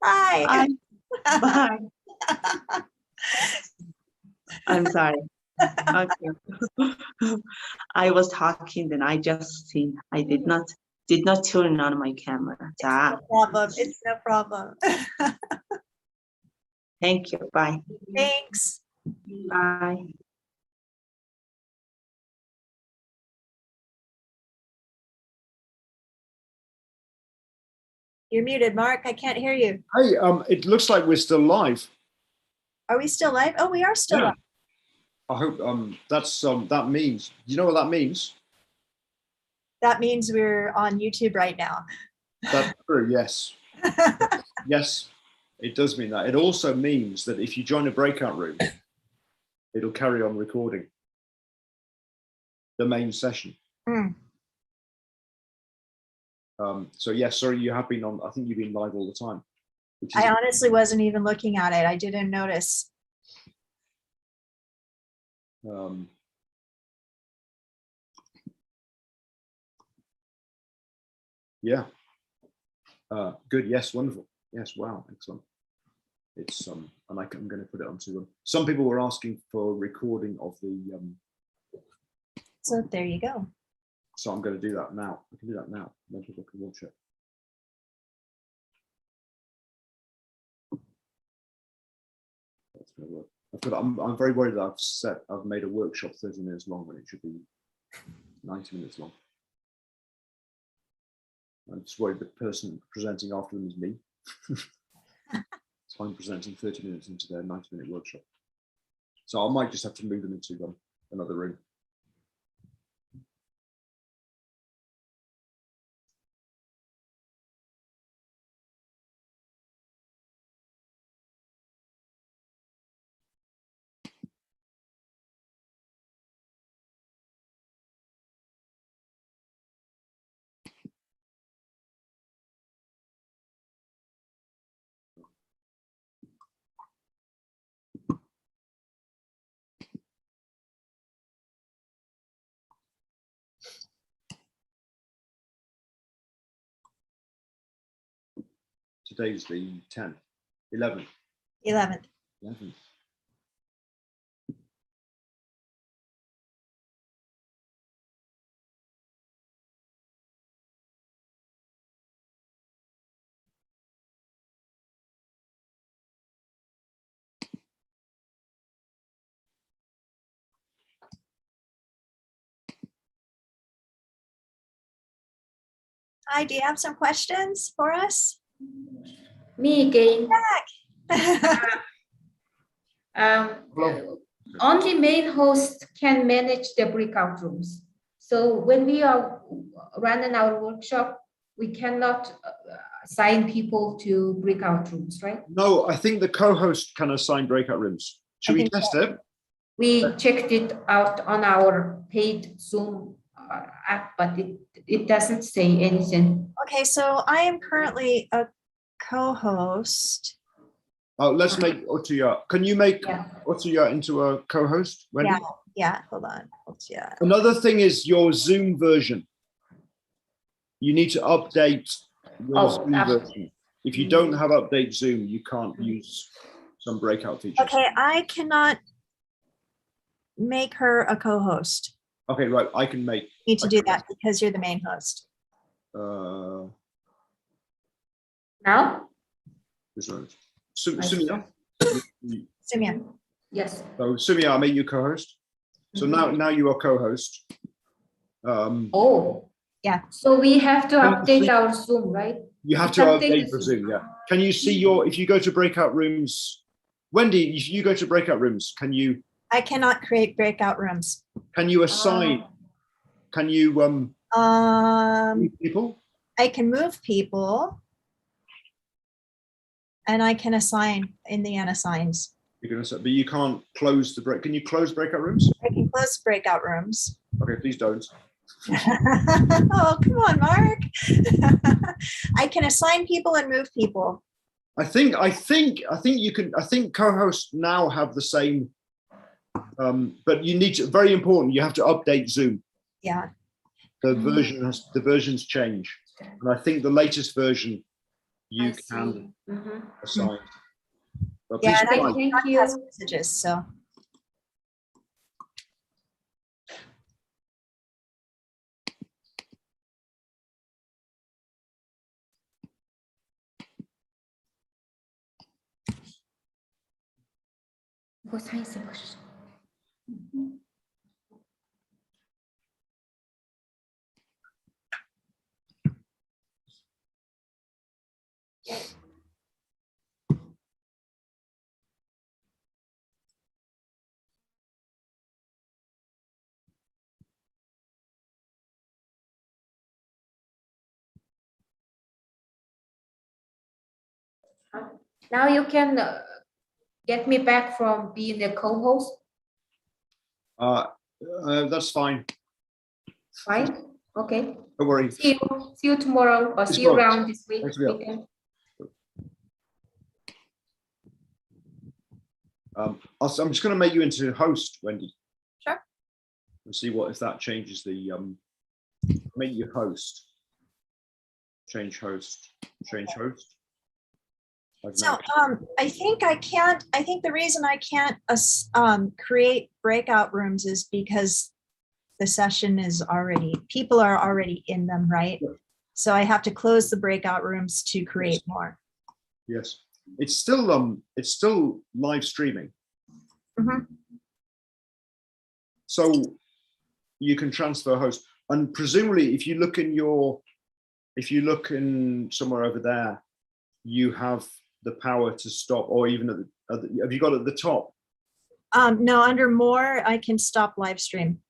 Bye. Bye. I'm sorry. Okay. I was talking, then I just seen. I did not turn on my camera. It's no problem. It's no problem. Thank you. Bye. Thanks. Bye. You're muted, Mark. I can't hear you. Hey, it looks like we're still live. Are we still live? Oh, we are still live. I hope that means, you know what that means? That means we're on YouTube right now. That's true, yes. Yes, it does mean that. It also means that if you join a breakout room, it'll carry on recording the main session. So yes, sorry, you have been on, I think you've been live all the time. I honestly wasn't even looking at it. I didn't notice. Yeah. Good. Yes. Wonderful. Yes. Wow. Excellent. It's and I'm going to put it onto them. Some people were asking for recording of the. So there you go. So I'm going to do that now. I can do that now. Then people can watch it. That's going to work. I'm very worried that I've made a workshop 30 minutes long when it should be 90 minutes long. I'm just worried the person presenting after them is me. So I'm presenting 30 minutes into their 90-minute workshop. So I might just have to move them into another room. Today's the 10th, 11th. 11th. 11th. Hi, do you have some questions for us? Me again. Only main host can manage the breakout rooms. So when we are running our workshop, we cannot assign people to breakout rooms, right? No, I think the co-host can assign breakout rooms. Should we test it? We checked it out on our paid Zoom app, but it doesn't say anything. Okay, so I am currently a co-host. Oh, let's make Otuya. Can you make Otuya into a co-host? Wendy? Yeah, hold on. Yeah. Another thing is your Zoom version. You need to update your Zoom version. If you don't have update Zoom, you can't use some breakout features. Okay, I cannot make her a co-host. Okay, right. I can make. You need to do that because you're the main host. Now? Sumia? Sumia. Yes. So Sumia, I'll make you co-host. So now you are co-host. Yeah. So we have to update our Zoom, right? You have to update the Zoom, yeah. Can you see if you go to breakout rooms, Wendy, if you go to breakout rooms, can you? I cannot create breakout rooms. Can you assign? Can you move people? I can move people. And I can assign in the unassigns. You're gonna say, but you can't close the break. Can you close breakout rooms? I can close breakout rooms. Okay, please don't. Oh, come on, Mark. I can assign people and move people. I think you can. I think co-hosts now have the same, but you need to. Very important. You have to update Zoom. Yeah. The versions change, and I think the latest version you can assign. But Yeah, and I thank you. Messages, so. Now you can get me back from being the co-host. That's fine. Fine. Okay. Don't worry. See you tomorrow, or see you around this week. I'm just going to make you into host, Wendy. Sure. And see if that changes the make you host. Change host. Change host. So I think I can't. I think the reason I can't create breakout rooms is because the session is people are already in them, right? So I have to close the breakout rooms to create more. Yes, it's still live streaming. So you can transfer host, and presumably if you look in somewhere over there, you have the power to stop, or even have you got it at the top? No, under more, I can stop live stream.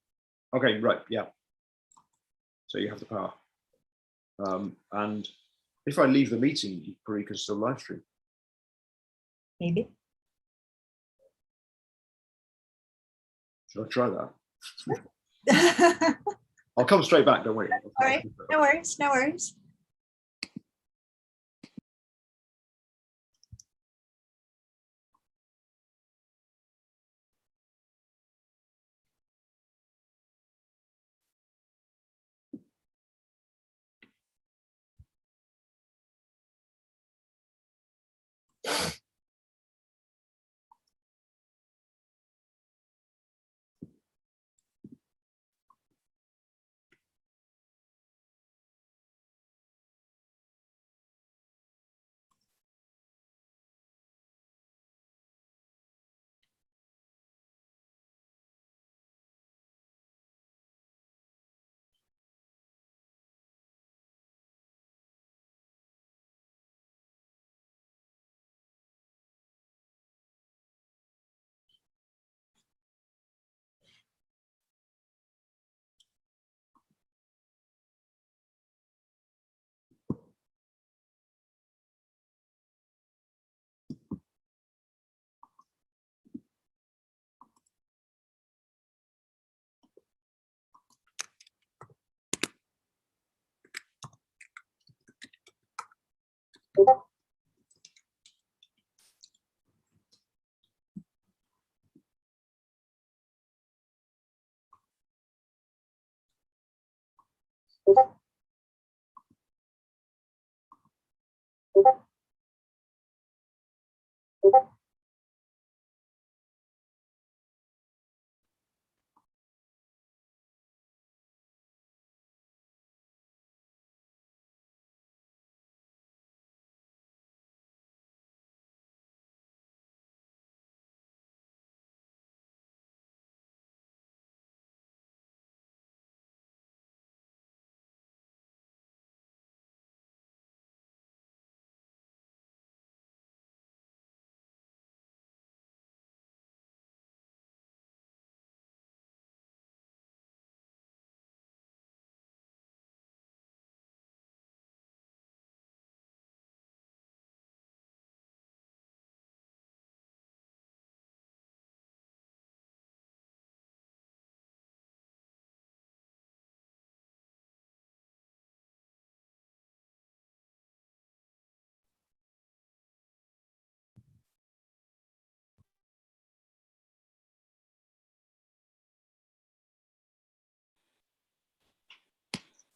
Okay, right, yeah. So you have the power. And if I leave the meeting, you probably can still live stream. Maybe. Should I try that? I'll come straight back, don't worry. All right, no worries, no worries.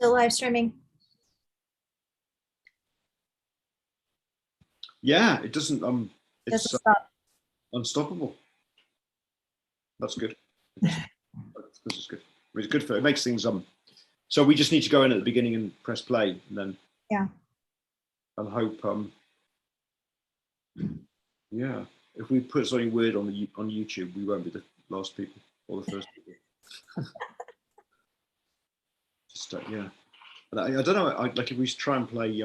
Still live streaming. Yeah, it doesn't. It's Doesn't stop. unstoppable. That's good. This is good. It's good for it makes things So we just need to go in at the beginning and press play, and then yeah, and hope yeah. If we put something weird on YouTube, we won't be the last people or the first people. Just yeah. But I don't know. Like if we try and play,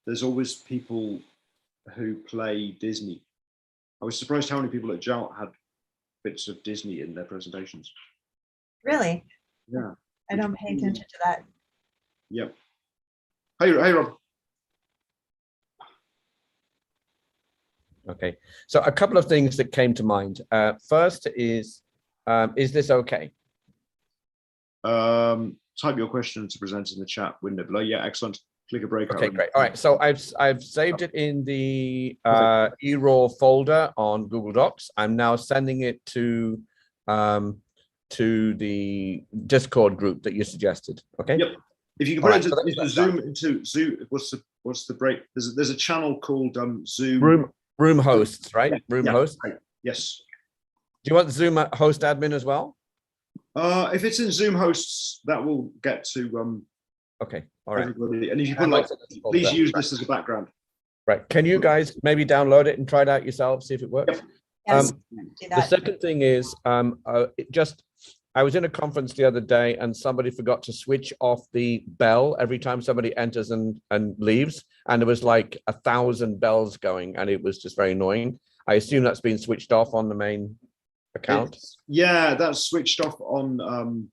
there's always people who play Disney. I was surprised how many people at Jout had bits of Disney in their presentations. Really? Yeah. I don't pay attention to that. Yep. Hey, Rob. Okay, so a couple of things that came to mind. First is this okay? Type your question to present in the chat window below. Yeah, excellent. Click a breakout. Okay, great. All right, so I've saved it in the ERAW folder on Google Docs. I'm now sending it to the Discord group that you suggested. Okay. Yep. If you can put it into Zoom, into Zoom. What's the break? There's a channel called Zoom. Room hosts, right? Yeah, Room hosts. Right. Yes. Do you want Zoom host admin as well? If it's in Zoom hosts, that will get to okay, all right. Everybody. And if you put like, please use this as a background. Right. Can you guys maybe download it and try it out yourself, see if it works? Yep. Yes, the second thing is, I was in a conference the other day and somebody forgot to switch off the bell every time somebody enters and leaves. And there was like 1,000 bells going and it was just very annoying. I assume that's been switched off on the main account. Yeah, that's switched off on,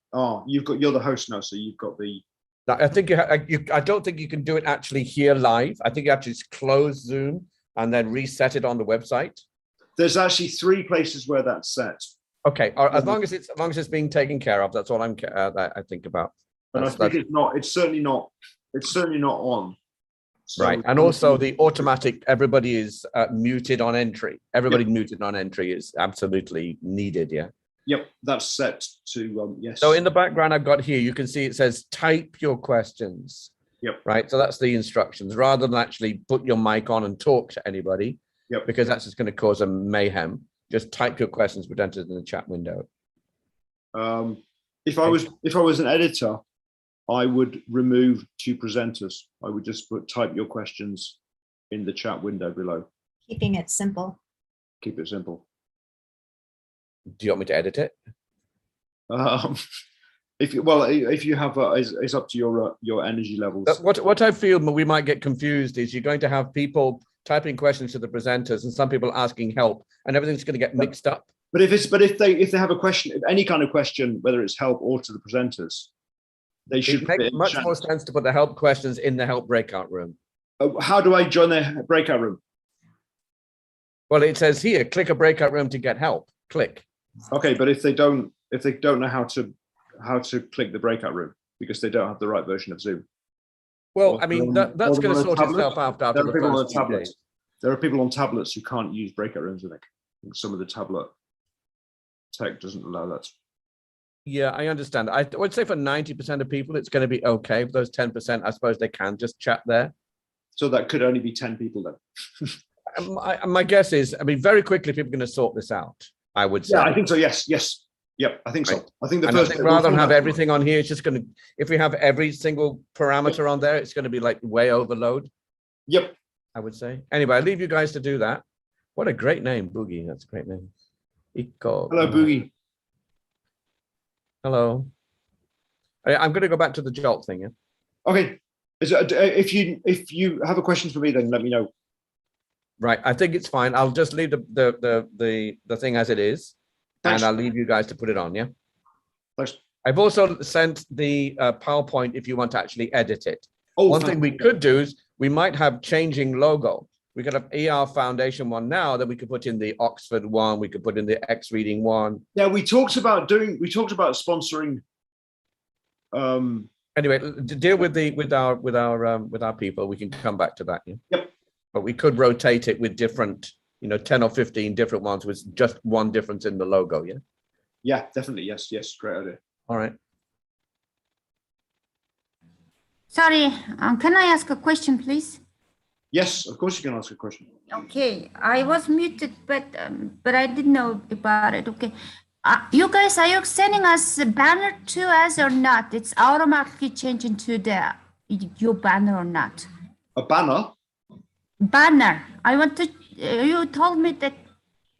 you're the host now, so you've got the. I think I don't think you can do it actually here live. I think you have to just close Zoom and then reset it on the website. There's actually 3 places where that's set. Okay, as long as it's being taken care of, that's all I think about. But I think it's not. It's certainly not. It's certainly not on. So right, and also the automatic. Everybody is muted on entry. Everybody muted on entry is absolutely needed. Yeah. Yep, that's set to yes. So in the background I've got here, you can see it says type your questions. Yep. Right. So that's the instructions rather than actually put your mic on and talk to anybody. Yep. Because that's just going to cause a mayhem. Just type your questions presented in the chat window. If I was an editor, I would remove 2 presenters. I would just type your questions in the chat window below. Keeping it simple. Keep it simple. Do you want me to edit it? If you have, it's up to your energy levels. What I feel we might get confused is you're going to have people typing questions to the presenters and some people asking help, and everything's going to get mixed up. But if they have a question, any kind of question, whether it's help or to the presenters, they should make much more sense to put the help questions in the help breakout room. How do I join the breakout room? Well, it says here, click a breakout room to get help. Click. Okay, but if they don't know how to click the breakout room because they don't have the right version of Zoom. Well, I mean, that's going to sort itself out after the first few days. There are people on tablets who can't use breakout rooms, I think. Some of the tablet tech doesn't allow that. Yeah, I understand. I would say for 90% of people, it's going to be okay. For those 10%, I suppose they can just chat there. So that could only be 10 people then. My guess is, I mean, very quickly, people are going to sort this out, I would say. Yeah, I think so. Yes. Yep, I think so. I think the first. Rather than have everything on here, it's just going to, if we have every single parameter on there, it's going to be like way overload. Yep. I would say. Anyway, I leave you guys to do that. What a great name, Boogie. That's a great name. Hello, Boogie. Hello. I'm going to go back to the Jolt thing. Yeah. Okay. If you have a question for me, then let me know. Right. I think it's fine. I'll just leave the thing as it is. Thanks. And I'll leave you guys to put it on. Yeah. Thanks. I've also sent the PowerPoint if you want to actually edit it. Oh, one thing we could do is we might have changing logo. We could have ER Foundation one now, that we could put in the Oxford one. We could put in the X Reading one. Yeah, we talked about sponsoring. Anyway, to deal with our people, we can come back to that. Yeah? Yep. But we could rotate it with different, 10 or 15 different ones with just one difference in the logo. Yeah. Yeah, definitely. Yes. Great idea. All right. Sorry, can I ask a question, please? Yes, of course you can ask a question. Okay, I was muted, but I didn't know about it. Okay, you guys, are you sending us a banner to us or not? It's automatically changing to your banner or not? A banner? Banner. I want to. You told me that.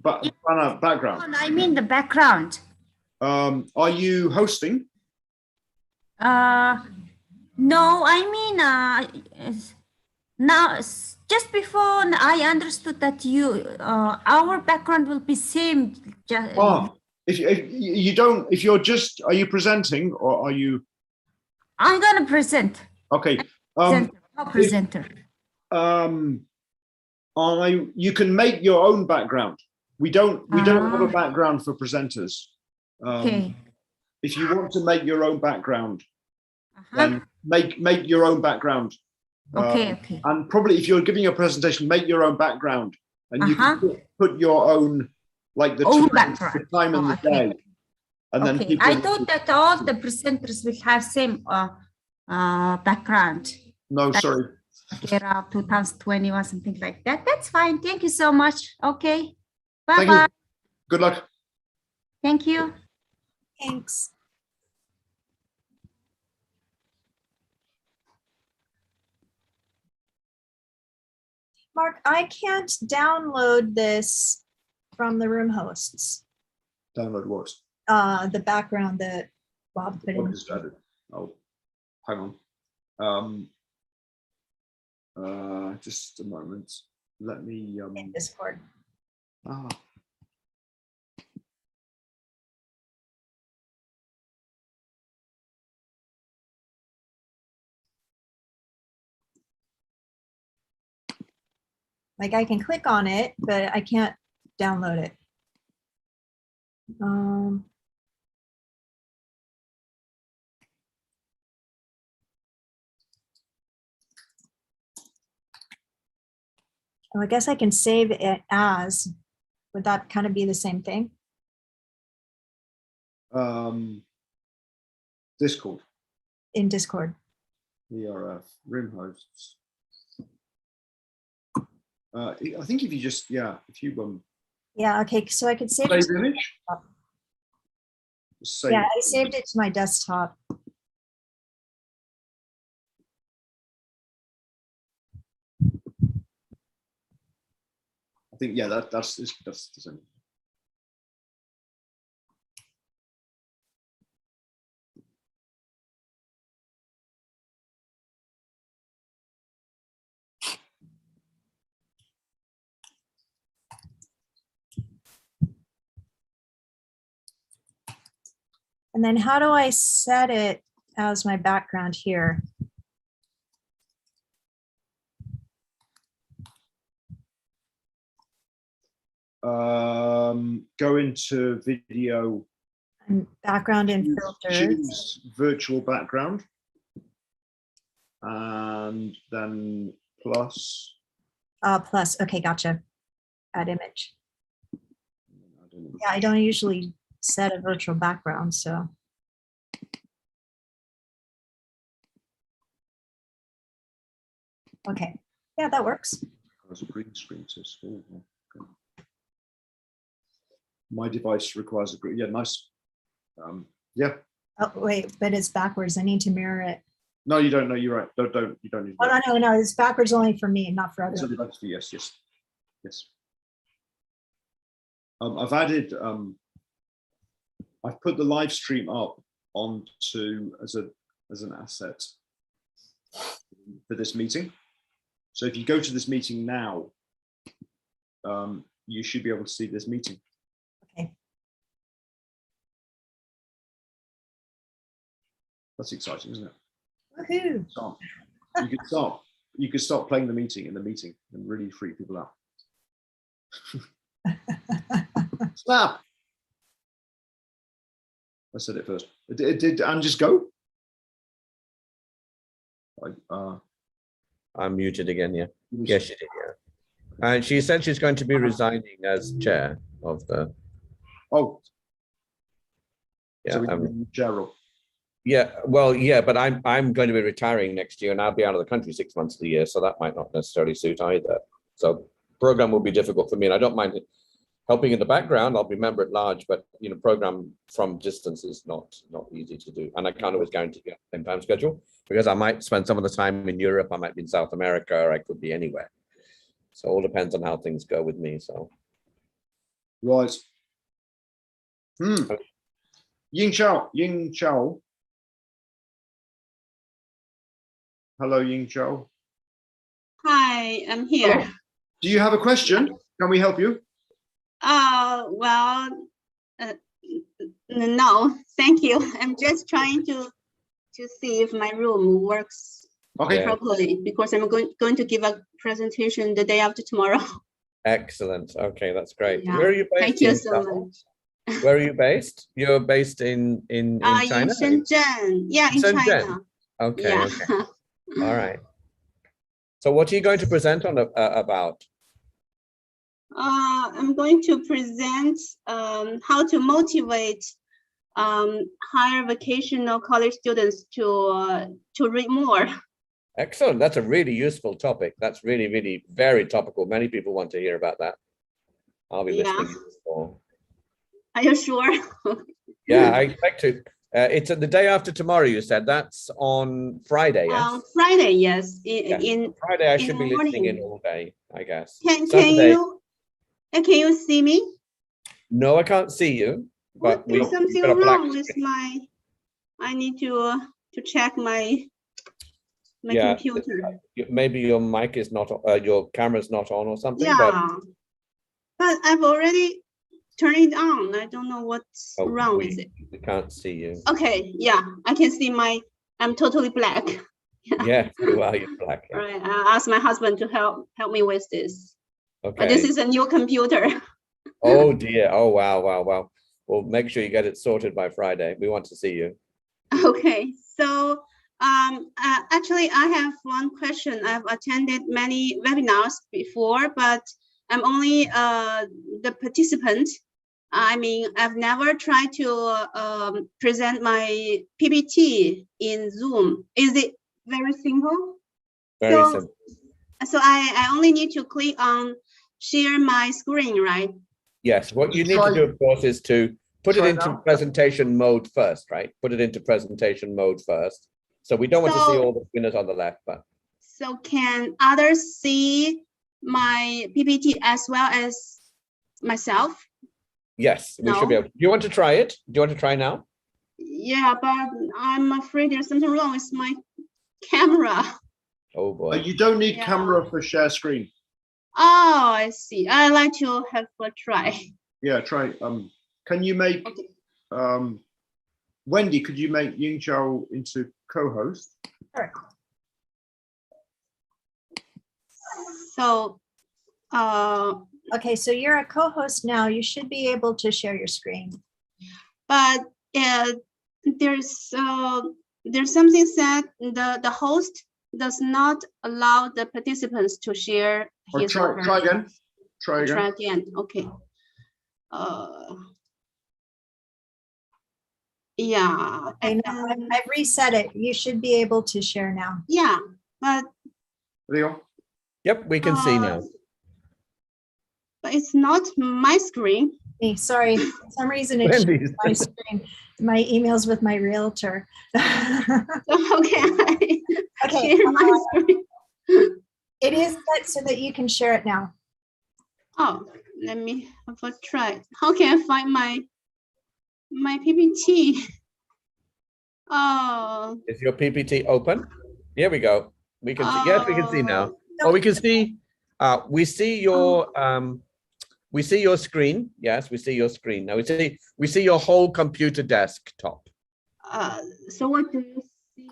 Banner background. I mean the background. Are you hosting? No, I mean now, just before I understood that our background will be same. If you're just, are you presenting or are you? I'm gonna present. Okay. Presenter. You can make your own background. We don't have a background for presenters. Okay. If you want to make your own background, then make your own background. Okay. And probably if you're giving a presentation, make your own background, and you can put your own, like the time and the day. And then people, I thought that all the presenters will have same background. No, sorry. ERAW 2021, something like that. That's fine. Thank you so much. Okay. Bye-bye. Good luck. Thank you. Thanks. Mark, I can't download this from the room hosts. Download what? The background that Bob put in. Oh, hang on. Just a moment. Let me in Discord. Like I can click on it, but I can't download it. Well, I guess I can save it as. Would that kind of be the same thing? Discord. In Discord. ERF room hosts. I think if you just if you yeah, okay, so I could save it. Image? Yeah, I saved it to my desktop. I think that's the same. And then how do I set it as my background here? Go into video. And background and filters. Choose virtual background. And then plus. Plus, okay, gotcha. Add image. Yeah, I don't usually set a virtual background, so. Okay, yeah, that works. Requires a green screen to small. Okay. My device requires a green. Yeah, nice. Yeah. Oh, wait, but it's backwards. I need to mirror it. No, you don't know. You're right. You don't need. Oh, no, it's backwards only for me, not for others. Yes. I've added. I've put the live stream up onto as an asset for this meeting. So if you go to this meeting now, you should be able to see this meeting. Okay. That's exciting, isn't it? Woohoo! You could start playing the meeting in the meeting and really freak people out. Snap! I said it first. Did Anne just go? I'm muted again, yeah. Yes, she did, yeah. And she said she's going to be resigning as chair of the. Oh. Yeah. So Gerald. Yeah, well, yeah, but I'm going to be retiring next year, and I'll be out of the country 6 months of the year, so that might not necessarily suit either. So program will be difficult for me, and I don't mind helping in the background. I'll be member at large, but program from distance is not easy to do, and I can't always guarantee the same time schedule because I might spend some of the time in Europe, I might be in South America, or I could be anywhere. So it all depends on how things go with me. So right. Ying Chao. Hello, Ying Chao. Hi, I'm here. Oh, do you have a question? Can we help you? Well, no, thank you. I'm just trying to see if my room works properly because I'm going to give a presentation the day after tomorrow. Excellent. Okay, that's great. Yeah. Where are you based? Thank you so much. Where are you based? You're based in China? In Shenzhen. Yeah, in Shenzhen. China. Okay. Yeah. Okay. All right. So what are you going to present on about? I'm going to present how to motivate higher vocational college students to read more. Excellent. That's a really useful topic. That's really, really very topical. Many people want to hear about that. I'll be listening. Are you sure? Yeah, I expect to. It's the day after tomorrow, you said. That's on Friday, yes? Friday, yes. Friday, I should be listening in all day, I guess. Can you see me? No, I can't see you. But there's something wrong with my. I need to check my computer. Maybe your mic is not. Your camera's not on or something. Yeah, but I've already turned it on. I don't know what's wrong with it. We can't see you. Okay, yeah, I can see I'm totally black. Yeah, you are. You're black. Yeah. All right, I'll ask my husband to help me with this. Okay. But this is a new computer. Oh dear. Oh wow. Well, make sure you get it sorted by Friday. We want to see you. Okay. So actually, I have one question. I've attended many webinars before, but I'm only the participant. I mean, I've never tried to present my PPT in Zoom. Is it very simple? Very simple. So I only need to click on share my screen, right? Yes. What you need to do, of course, is to put it into presentation mode first, right? Put it into presentation mode first. So we don't want to see all the winners on the left, but. So can others see my PPT as well as myself? Yes, we should be able. Do you want to try it? Do you want to try now? Yeah, but I'm afraid there's something wrong with my camera. Oh boy. You don't need camera for share screen. Oh, I see. I'd like to have a try. Yeah, try. Can you make Wendy, could you make Ying Chao into co-host? Sure. So okay, so you're a co-host now. You should be able to share your screen. But there's something said the host does not allow the participants to share his or her. Try again. Try again. Okay. Yeah. I've reset it. You should be able to share now. Yeah, but Leo? Yep, we can see now. But it's not my screen. Sorry, for some reason it's Wendy's. my screen. My emails with my realtor. Okay. Okay. Share my screen. It is set so that you can share it now. Oh, let me have a try. How can I find my PPT? Oh. Is your PPT open? Here we go. We can see. Yes, we can see now. Oh, we can see. We see your screen. Yes, we see your screen. Now we see your whole computer desktop. So what do you see?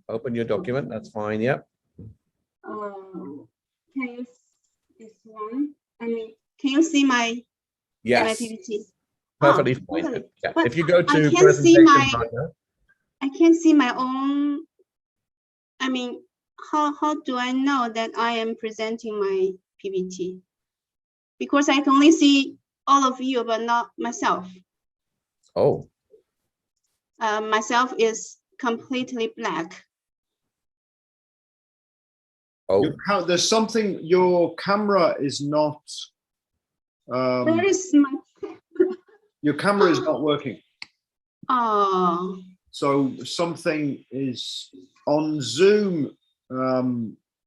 Open your document. That's fine. Yep. Can you this one? I mean, can you see my Yes. my PPT? Perfectly Oh, fine. okay. Yeah. But If you go to I can't see presentation my partner, I can't see my own. I mean, how do I know that I am presenting my PPT? Because I can only see all of you, but not myself. oh, Myself is completely black. oh, There's something, your camera is not, Where is my your camera is not working. Oh. So something is on Zoom.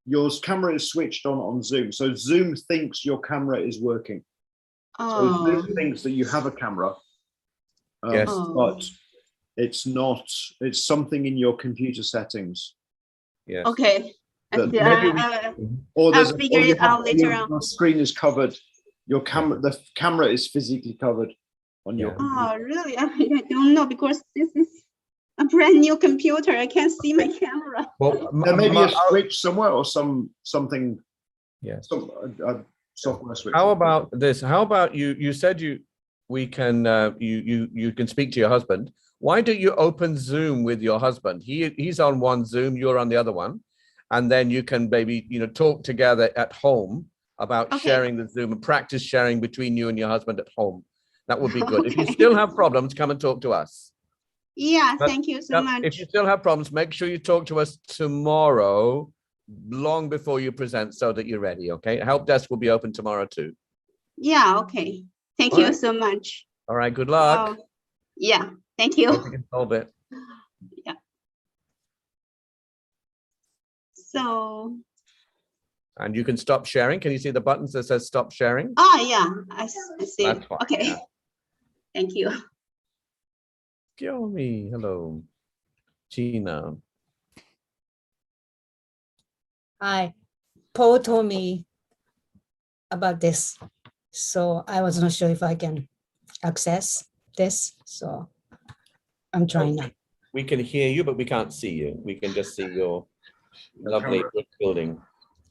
Your camera is switched on Zoom. So Zoom thinks your camera is working. So Zoom thinks that you have a camera. yes. But it's not, it's something in your computer settings. Yes. Okay. Or I'll figure it out later on. Your screen is covered. Your camera, the camera is physically covered on your computer. Oh, really? I don't know because this is a brand new computer. I can't see my camera. Well, there may be a switch somewhere or something. Yes. Some software switch. How about this? How about you said we can you can speak to your husband. Why don't you open Zoom with your husband? He's on one Zoom, you're on the other one, and then you can maybe talk together at home about sharing the Zoom and practice sharing between you and your husband at home. That would be good. If you still have problems, come and talk to us. Yeah, thank you so much. If you still have problems, make sure you talk to us tomorrow, long before you present, so that you're ready. Okay, help desk will be open tomorrow too. Yeah, okay. Thank you so much. All right, good luck. Yeah, thank you. Hope you can solve it. Yeah. So. And you can stop sharing. Can you see the buttons that says stop sharing? Oh yeah, I see. That's fine, Okay. yeah. Thank you. Kyomi, hello. Gina. Hi. Paul told me about this, so I was not sure if I can access this, so I'm trying now. We can hear you, but we can't see you. We can just see your lovely building.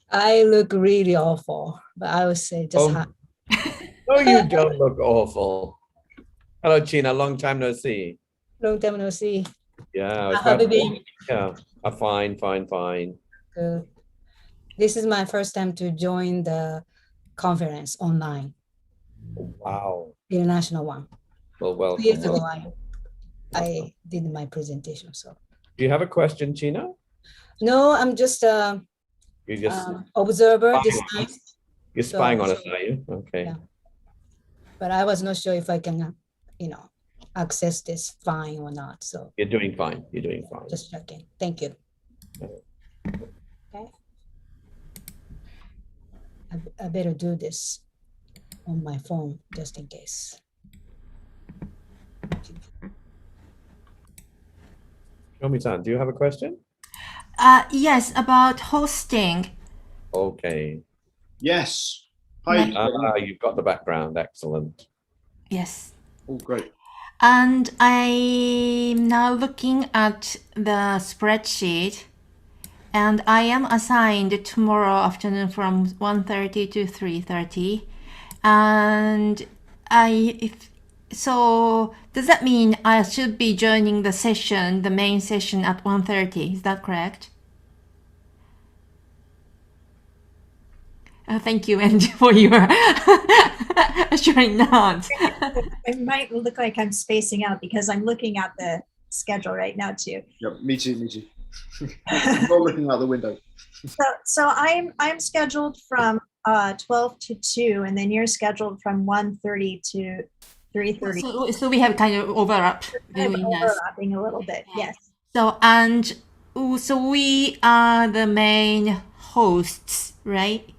I look really awful, but I would say just hi. No, you don't look awful. Hello, Gina. Long time no see. Long time no see. Yeah. How have you been? Yeah. Fine. Good. This is my first time to join the conference online. Wow. The international one. Well, welcome. 2 years ago, I did my presentation. So. Do you have a question, Gina? No, I'm just You're just observer this time. You're spying on us, are you? Okay. Yeah. But I was not sure if I can, access this fine or not. So you're doing fine. You're doing fine. Just checking. Thank you. Okay. I better do this on my phone just in case. Yomi-san, do you have a question? Yes, about hosting. Okay. Yes. Hi. You've got the background. Excellent. Yes. Oh, great. And I'm now looking at the spreadsheet, and I am assigned tomorrow afternoon from 1:30 to 3:30. And so does that mean I should be joining the session, the main session at 1:30? Is that correct? Thank you, Angie, for your assuring nod. It might look like I'm spacing out because I'm looking at the schedule right now too. Yep, me too. I'm not looking out the window. So I'm scheduled from 12 to 2, and then you're scheduled from 1:30 to 3:30. So we have kind of overlap Kind of between us. overlapping a little bit, yes. So we are the main hosts, right?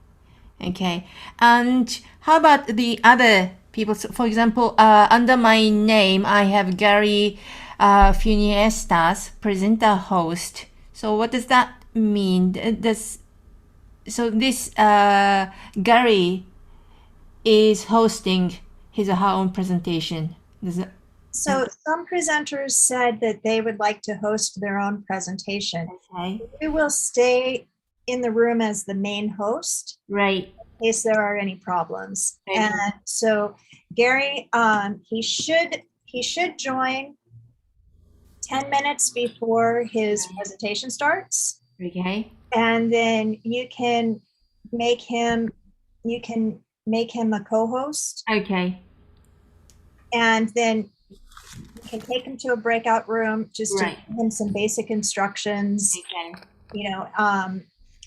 Okay. And how about the other people? So for example, under my name, I have Gary Funiestas, presenter host. So what does that mean? So this Gary is hosting his or her own presentation. So some presenters said that they would like to host their own presentation. Okay. We will stay in the room as the main host. Right. In case there are any problems. Okay. And so Gary, he should join 10 minutes before his presentation starts. Okay. And then you can make him a co-host. Okay. And then you can take him to a breakout room just to Right. give him some basic instructions, Okay.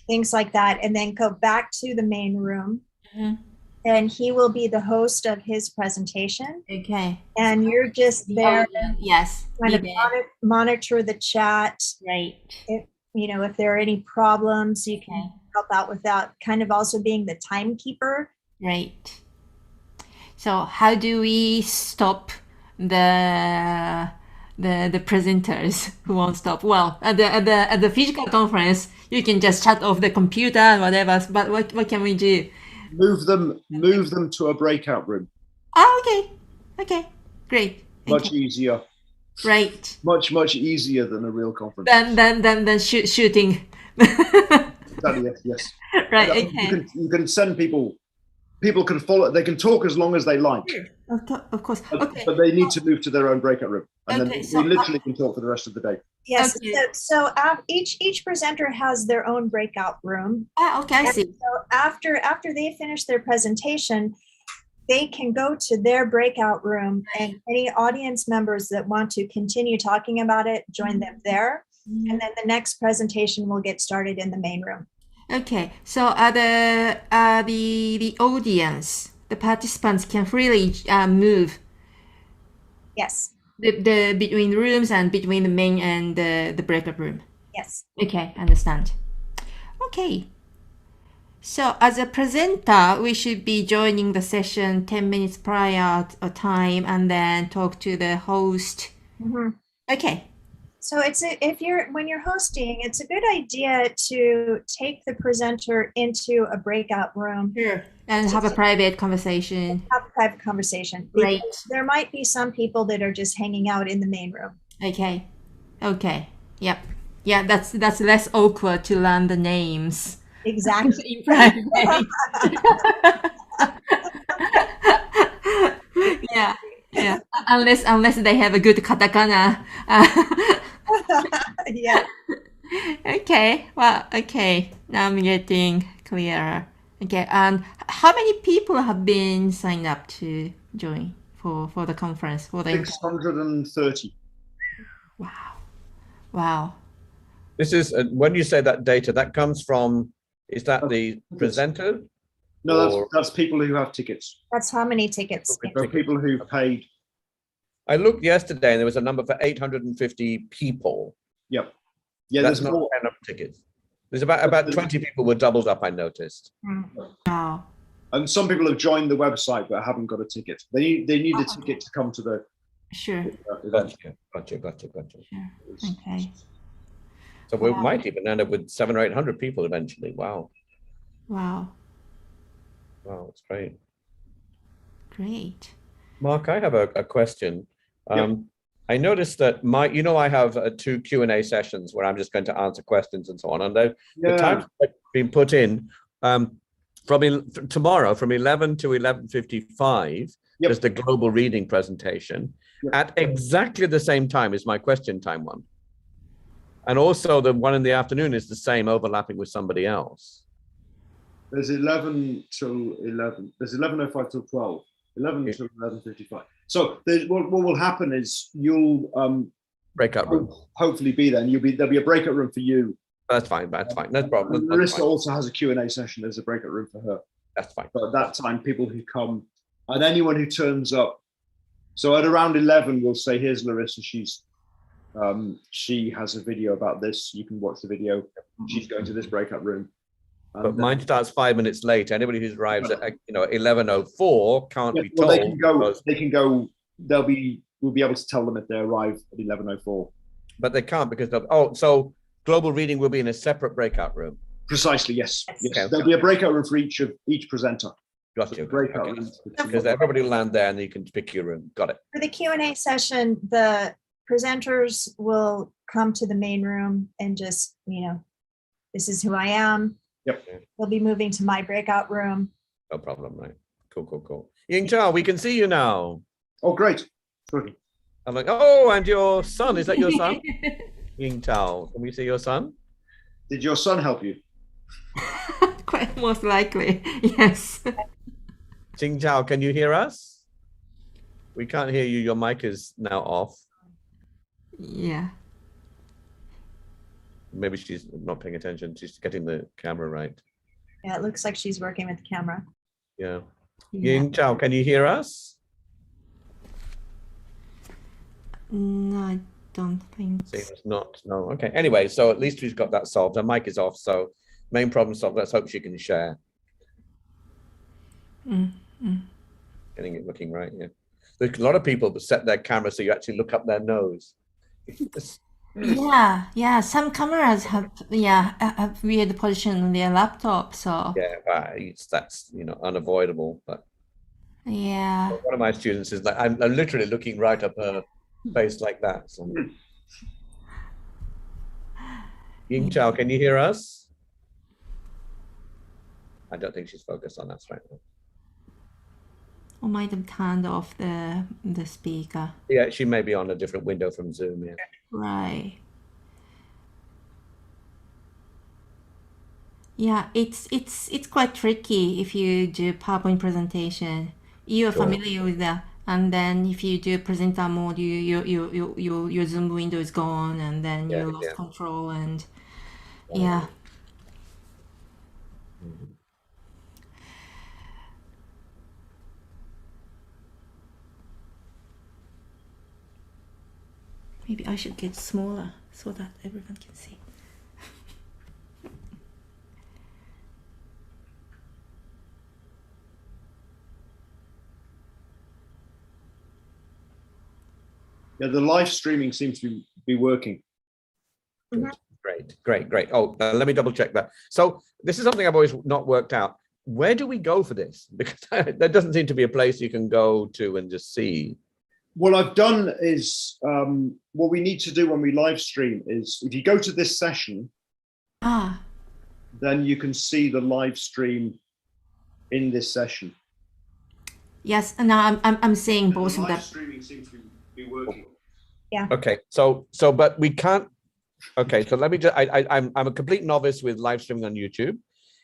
Things like that, and then go back to the main room. Mhm. And he will be the host of his presentation. Okay. And you're just there Yes. kind of be there. monitor the chat. Right. If there are any problems, you can help out with that, kind of also being the timekeeper. Right. So how do we stop the presenters who won't stop? Well, at the physical conference, you can just shut off the computer and whatever. But what can we do? Move them to a breakout room. Oh, okay, great. Much easier. Right. Much easier than a real conference. Than shooting. Yes. Right. Okay. You can send people. People can follow. They can talk as long as they like. Of course. Okay. But they need to move to their own breakout room, and Okay, then so we literally can talk for the rest of the day. Yes. Okay. So each presenter has their own breakout room. Okay, I see. So after they finish their presentation, they can go to their breakout room, and any audience members that want to continue talking about it, join them there. And then the next presentation will get started in the main room. Okay, so the audience, the participants can freely move. Yes. The between rooms and between the main and the breakout room. Yes. Okay, understand. Okay. So as a presenter, we should be joining the session 10 minutes prior to time and then talk to the host. Mm-hmm. Okay. So when you're hosting, it's a good idea to take the presenter into a breakout room. Sure. And have a private conversation. Have a private conversation. Right. There might be some people that are just hanging out in the main room. Okay. Yep. Yeah, that's less awkward to learn the names. Exactly. In private. Yeah. Unless they have a good katakana. Yeah. Okay. Well, okay. Now I'm getting clearer. Okay. And how many people have been signed up to join for the conference? 630. Wow. This is when you say that data, that comes from. Is that the presenter? No, that's people who have tickets. That's how many tickets. So people who paid. I looked yesterday and there was a number for 850 people. Yep. Yeah, that's there's not more. enough tickets. There's about 20 people were doubled up, I noticed. Wow. And some people have joined the website but haven't got a ticket. They need a ticket to come to the Sure. event. Gotcha. Sure. Okay. So we might even end up with 700 or 800 people eventually. Wow, it's great. Great. Mark, I have a question. I noticed that I have 2 Q&A sessions where I'm just going to answer questions and so on. And the times have been put in from tomorrow from 11 to 11:55. There's the global reading presentation at exactly the same time as my question time one. And also the one in the afternoon is the same, overlapping with somebody else. There's 11 till 11. There's 11:05 till 12. 11 till 11:55. So what will happen is you'll breakout room. Hopefully be there, and there'll be a breakout room for you. That's fine. That's fine. No problem. Larissa also has a Q&A session. There's a breakout room for her. That's fine. But at that time, people who come and anyone who turns up. So at around 11, we'll say, "Here's Larissa. She has a video about this. You can watch the video. She's going to this breakout room." But mine starts 5 minutes late. Anybody who arrives at 11:04 can't be told. They can go. They can go. We'll be able to tell them if they arrive at 11:04. But they can't because so global reading will be in a separate breakout room. Precisely. Yes. Yes. Okay. There'll be a breakout room for each presenter. Got you. Breakout Okay. rooms. Because everybody will land there and you can pick your room. Got it. For the Q&A session, the presenters will come to the main room and just, this is who I am. Yep. We'll be moving to my breakout room. No problem, right? Cool. Ying Chao, we can see you now. Oh, great. Good. I'm like, oh, and your son, is that your son? Ying Chao, can we see your son? Did your son help you? Quite most likely, yes. Ying Chao, can you hear us? We can't hear you. Your mic is now off. Yeah. Maybe she's not paying attention. She's getting the camera right. Yeah, it looks like she's working with the camera. Yeah. Ying Chao, can you hear us? No, I don't think so. Seems not. No. Okay. Anyway, so at least we've got that solved. Her mic is off, so main problem solved. Let's hope she can share. Getting it looking right. Yeah. There's a lot of people that set their camera so you actually look up their nose. Yeah. Some cameras have weird position on their laptop, so Yeah, that's unavoidable. But yeah. one of my students is like, I'm literally looking right up her face like that. So. Ying Chao, can you hear us? I don't think she's focused on us right now. Or might have turned off the speaker. Yeah, she may be on a different window from Zoom. Yeah. Right. Yeah, it's quite tricky if you do PowerPoint presentation. You are familiar with that, and then if you do presenter mode, your Zoom window is gone, and then you lost control, and yeah. Maybe I should get smaller so that everyone can see. Yeah, the live streaming seems to be working. Great. Oh, let me double check that. So this is something I've always not worked out. Where do we go for this? Because there doesn't seem to be a place you can go to and just see. What I've done is, what we need to do when we live stream is, if you go to this session, then you can see the live stream in this session. Yes, and now I'm seeing both of them. Live streaming seems to be working. Yeah. Okay, so but we can't. Okay, so let me just. I'm a complete novice with live streaming on YouTube.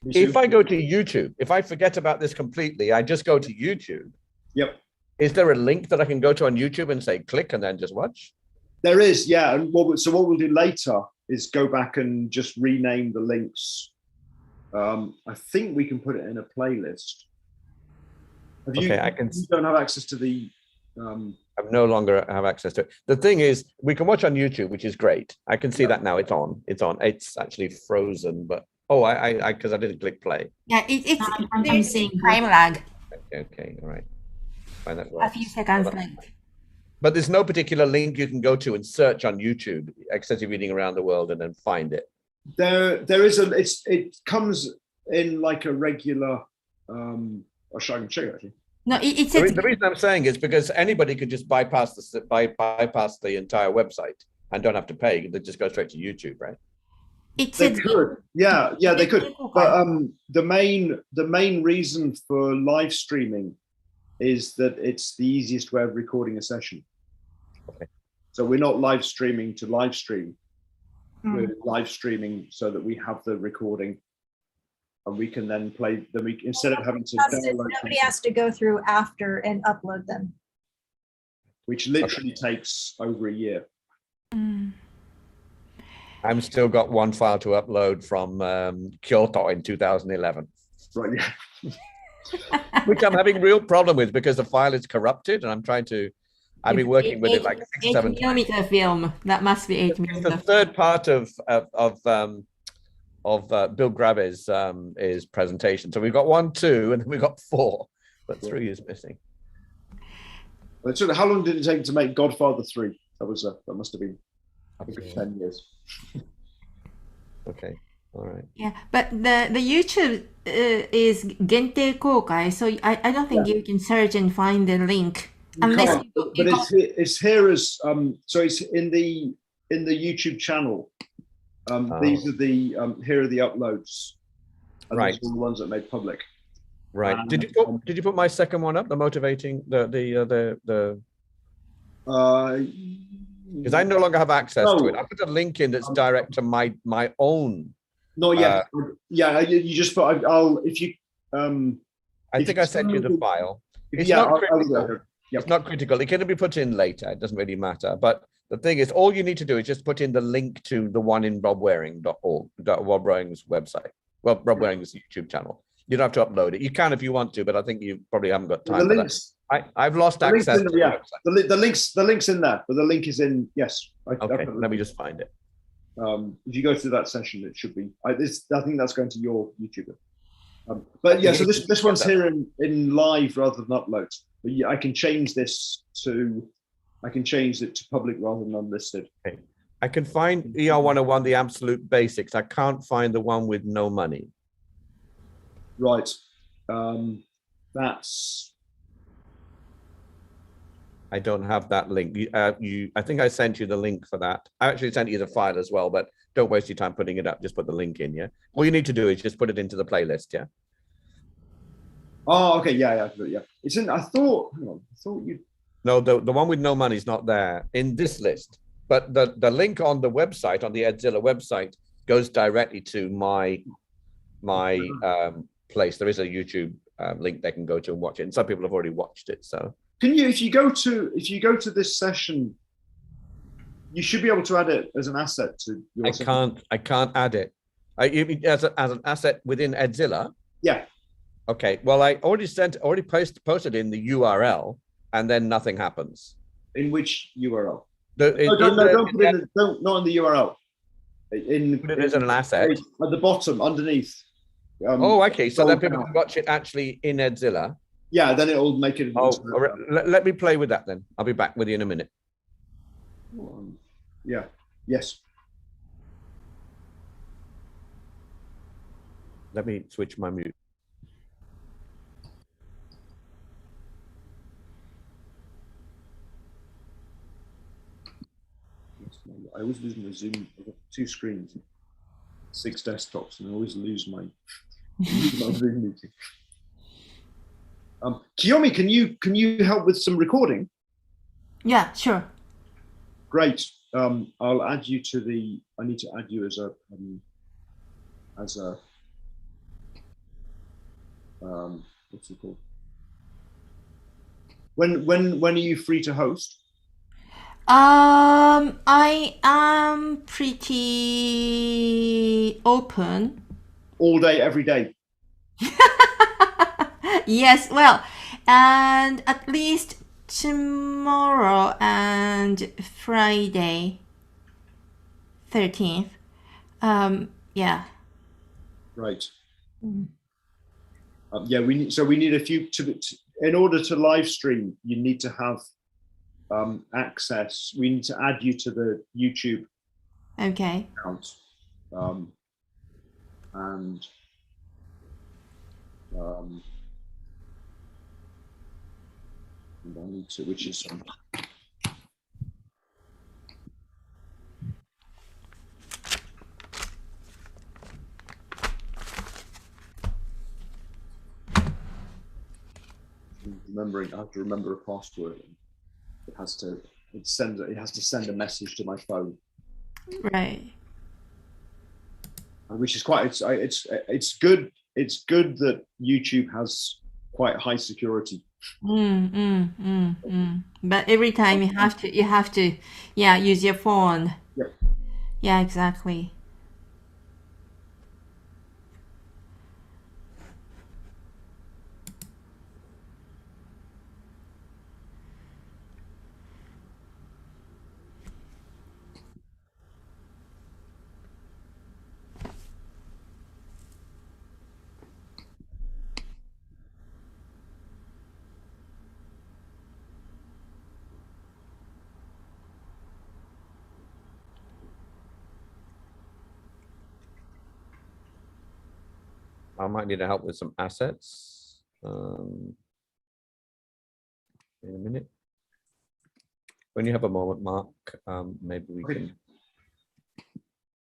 If I go to YouTube, if I forget about this completely, I just go to YouTube. Yep. Is there a link that I can go to on YouTube and say click and then just watch? There is, yeah. And what we'll do later is go back and just rename the links. I think we can put it in a playlist. You don't have access to the. I no longer have access to it. The thing is, we can watch on YouTube, which is great. I can see that now. It's on. It's actually frozen, but I because I didn't click play. Yeah, I'm seeing time lag. Okay, all right. Find that A few seconds late. But there's no particular link you can go to and search on YouTube, extensive reading around the world, and then find it. There is it comes in like a regular. I'll show you actually. No, the reason I'm saying is because anybody could just bypass the entire website and don't have to pay. They just go straight to YouTube, right? They could, yeah, they could. But the main reason for live streaming is that it's the easiest way of recording a session. Okay. So we're not live streaming to live stream. We're live streaming so that we have the recording. And we can then play them instead of having to download. Nobody has to go through after and upload them. Which literally takes over a year. I'm still got one file to upload from Kyoto in 2011. Right. Yeah. Which I'm having real problem with because the file is corrupted, and I'm trying to. I've been working with it like 6, 7 times. 8mm film. That must be 8mm. It's the third part of Bill Graves' is presentation. So we've got 1, 2, and then we've got 4, but 3 is missing. So how long did it take to make Godfather 3? That must have been, I think, 10 years. Okay, all right. Yeah, but the YouTube is Gente Kokai, so I don't think you can search and find the link unless but it's here as so it's in the YouTube channel. These are the here are the uploads. Right. These are the ones that made public. Right. Did you put my second one up? The motivating because I no longer have access to it. I put a link in that's direct to my own. Not yet. Yeah, you just put. I'll if you. I think I sent you the file. It's not critical. It's not critical. It can be put in later. It doesn't really matter. But the thing is, all you need to do is just put in the link to the one in robwaring.org, Rob Waring's website. Well, Rob Waring's YouTube channel. You don't have to upload it. You can if you want to, but I think you probably haven't got time. I've lost access to the website. The link's in there, but the link is in. Yes. Okay. Let me just find it. If you go through that session, it should be. I think that's going to your YouTuber. But yeah, so this one's here in live rather than upload. But yeah, I can change this to. I can change it to public rather than unlisted. Okay. I can find ER 101, the absolute basics. I can't find the one with no money. Right. That's. I don't have that link. I think I sent you the link for that. I actually sent you the file as well, but don't waste your time putting it up. Just put the link in, yeah? All you need to do is just put it into the playlist, yeah? Oh, okay. Yeah. It's in, I thought you. No, the one with no money is not there in this list. But the link on the website, on the Edzilla website, goes directly to my place. There is a YouTube link they can go to and watch it. And some people have already watched it, so. Can you, if you go to this session, you should be able to add it as an asset to your I can't add it. As an asset within Edzilla? Yeah. Okay. Well, I already posted in the URL, and then nothing happens. In which URL? Not in the URL. Put it as an asset. At the bottom, underneath. Okay. So then people can watch it actually in Edzilla. Yeah, then it'll make it. Let me play with that then. I'll be back with you in a minute. Yeah. Yes. Let me switch my mute. I always lose my Zoom. I've got 2 screens, 6 desktops, and I always lose my Zoom meeting. Kiyomi, can you help with some recording? Yeah, sure. Great. I'll add you to the. I need to add you as a what's it called? When are you free to host? I am pretty open. All day, every day. Yes, well, and at least tomorrow and Friday, 13th. Yeah. Right. Yeah, we need a few in order to live stream. You need to have access. We need to add you to the YouTube account, and I need to, which is remembering. I have to remember a password. It has to send a message to my phone. Right. Which is quite. It's good. It's good that YouTube has quite high security But every time you have to, yeah, use your phone. Yep. Yeah, exactly. I might need help with some assets. In a minute. When you have a moment, Mark, maybe we can.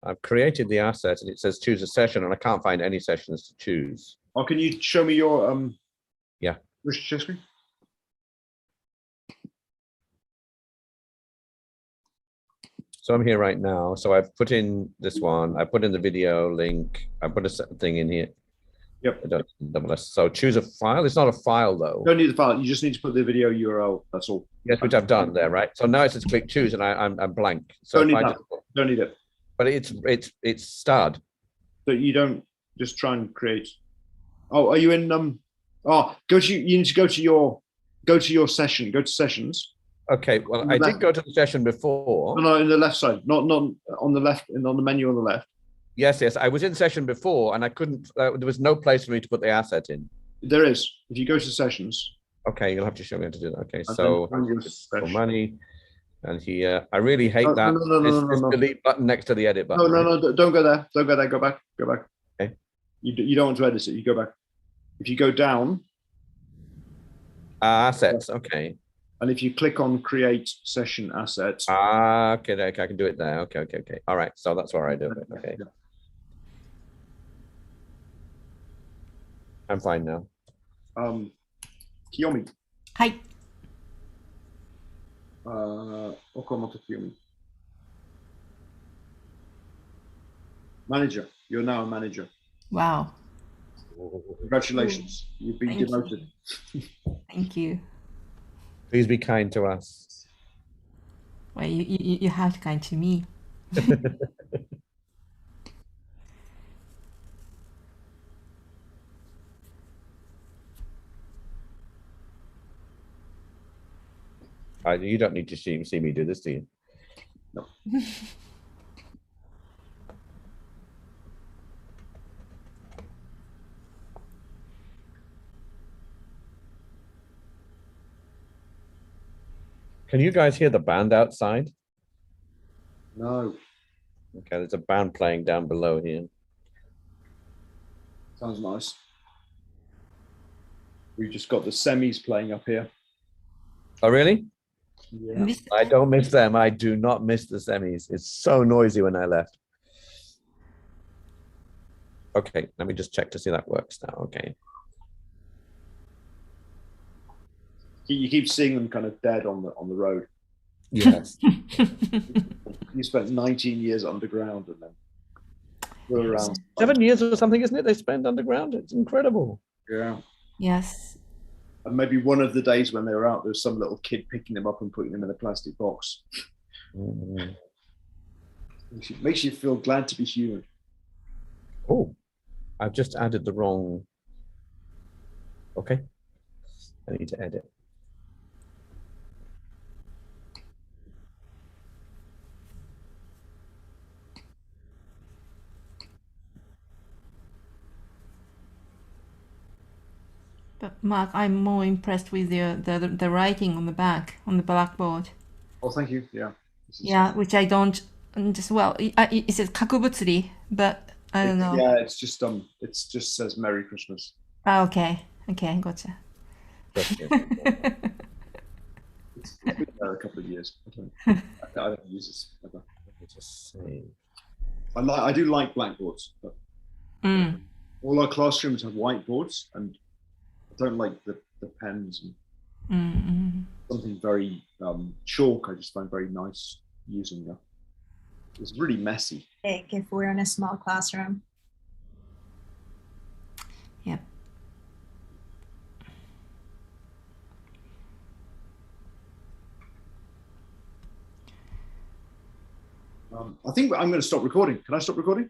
I've created the asset and it says choose a session, and I can't find any sessions to choose. Oh, can you show me your Yeah. share screen? So I'm here right now. So I've put in this one. I put in the video link. I put a thing in here. Yep. So choose a file. It's not a file though. Don't need the file. You just need to put the video URL. That's all. Yes, which I've done there, right? So now it says click choose, and I'm blank. So don't need if I that. Don't need it. But it's starred. So you don't just try and create. Oh, are you in Oh, you need to go to your session. Go to sessions. Okay. Well, I did go to the session before. No, in the left side, not on the left, and on the menu on the left. Yes. I was in session before, and I couldn't. There was no place for me to put the asset in. There is. If you go to sessions. Okay, you'll have to show me how to do that. Okay, and so for money, and here I really hate that this delete button next to the edit button. No, don't go there. Don't go there. Go back. Go back. Okay. You don't want to edit it. You go back. If you go down. Assets. Okay. And if you click on create session assets. Okay, I can do it there. Okay. All right. So that's where I do it. Okay. Yeah. I'm fine now. Kiyomi. Hi. Okamoto Kiyomi. Manager. You're now a manager. Wow. Congratulations. You've been demoted. Thank you. Please be kind to us. Well, you have to kind to me. You don't need to see me do this, do you? No. Can you guys hear the band outside? No. Okay, there's a band playing down below here. Sounds nice. We've just got the semis playing up here. Oh, really? Yeah. I don't miss them. I do not miss the semis. It's so noisy when I left. Okay, let me just check to see that works now. Okay. You keep seeing them kind of dead on the road. Yes. You spent 19 years underground and then we're around 7 years or something, isn't it? They spent underground. It's incredible. Yeah. Yes. And maybe one of the days when they were out, there's some little kid picking them up and putting them in a plastic box. Mm-hmm. Makes you feel glad to be human. Oh, I've just added the wrong. Okay. I need to edit. But Mark, I'm more impressed with the writing on the back, on the blackboard. Oh, thank you. Yeah. Yeah, which I don't just it says kakubutsuri, but I don't know. Yeah, it's just says Merry Christmas. Oh, okay, gotcha. It's been there a couple of years. I don't use this ever. Let me just see. I do like blackboards, but all our classrooms have whiteboards, and I don't like the pens and something very chalk. I just find very nice using them. It's really messy. If we're in a small classroom. Yep. I think I'm going to stop recording. Can I stop recording?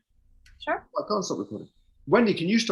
Sure. I can't stop recording. Wendy, can you stop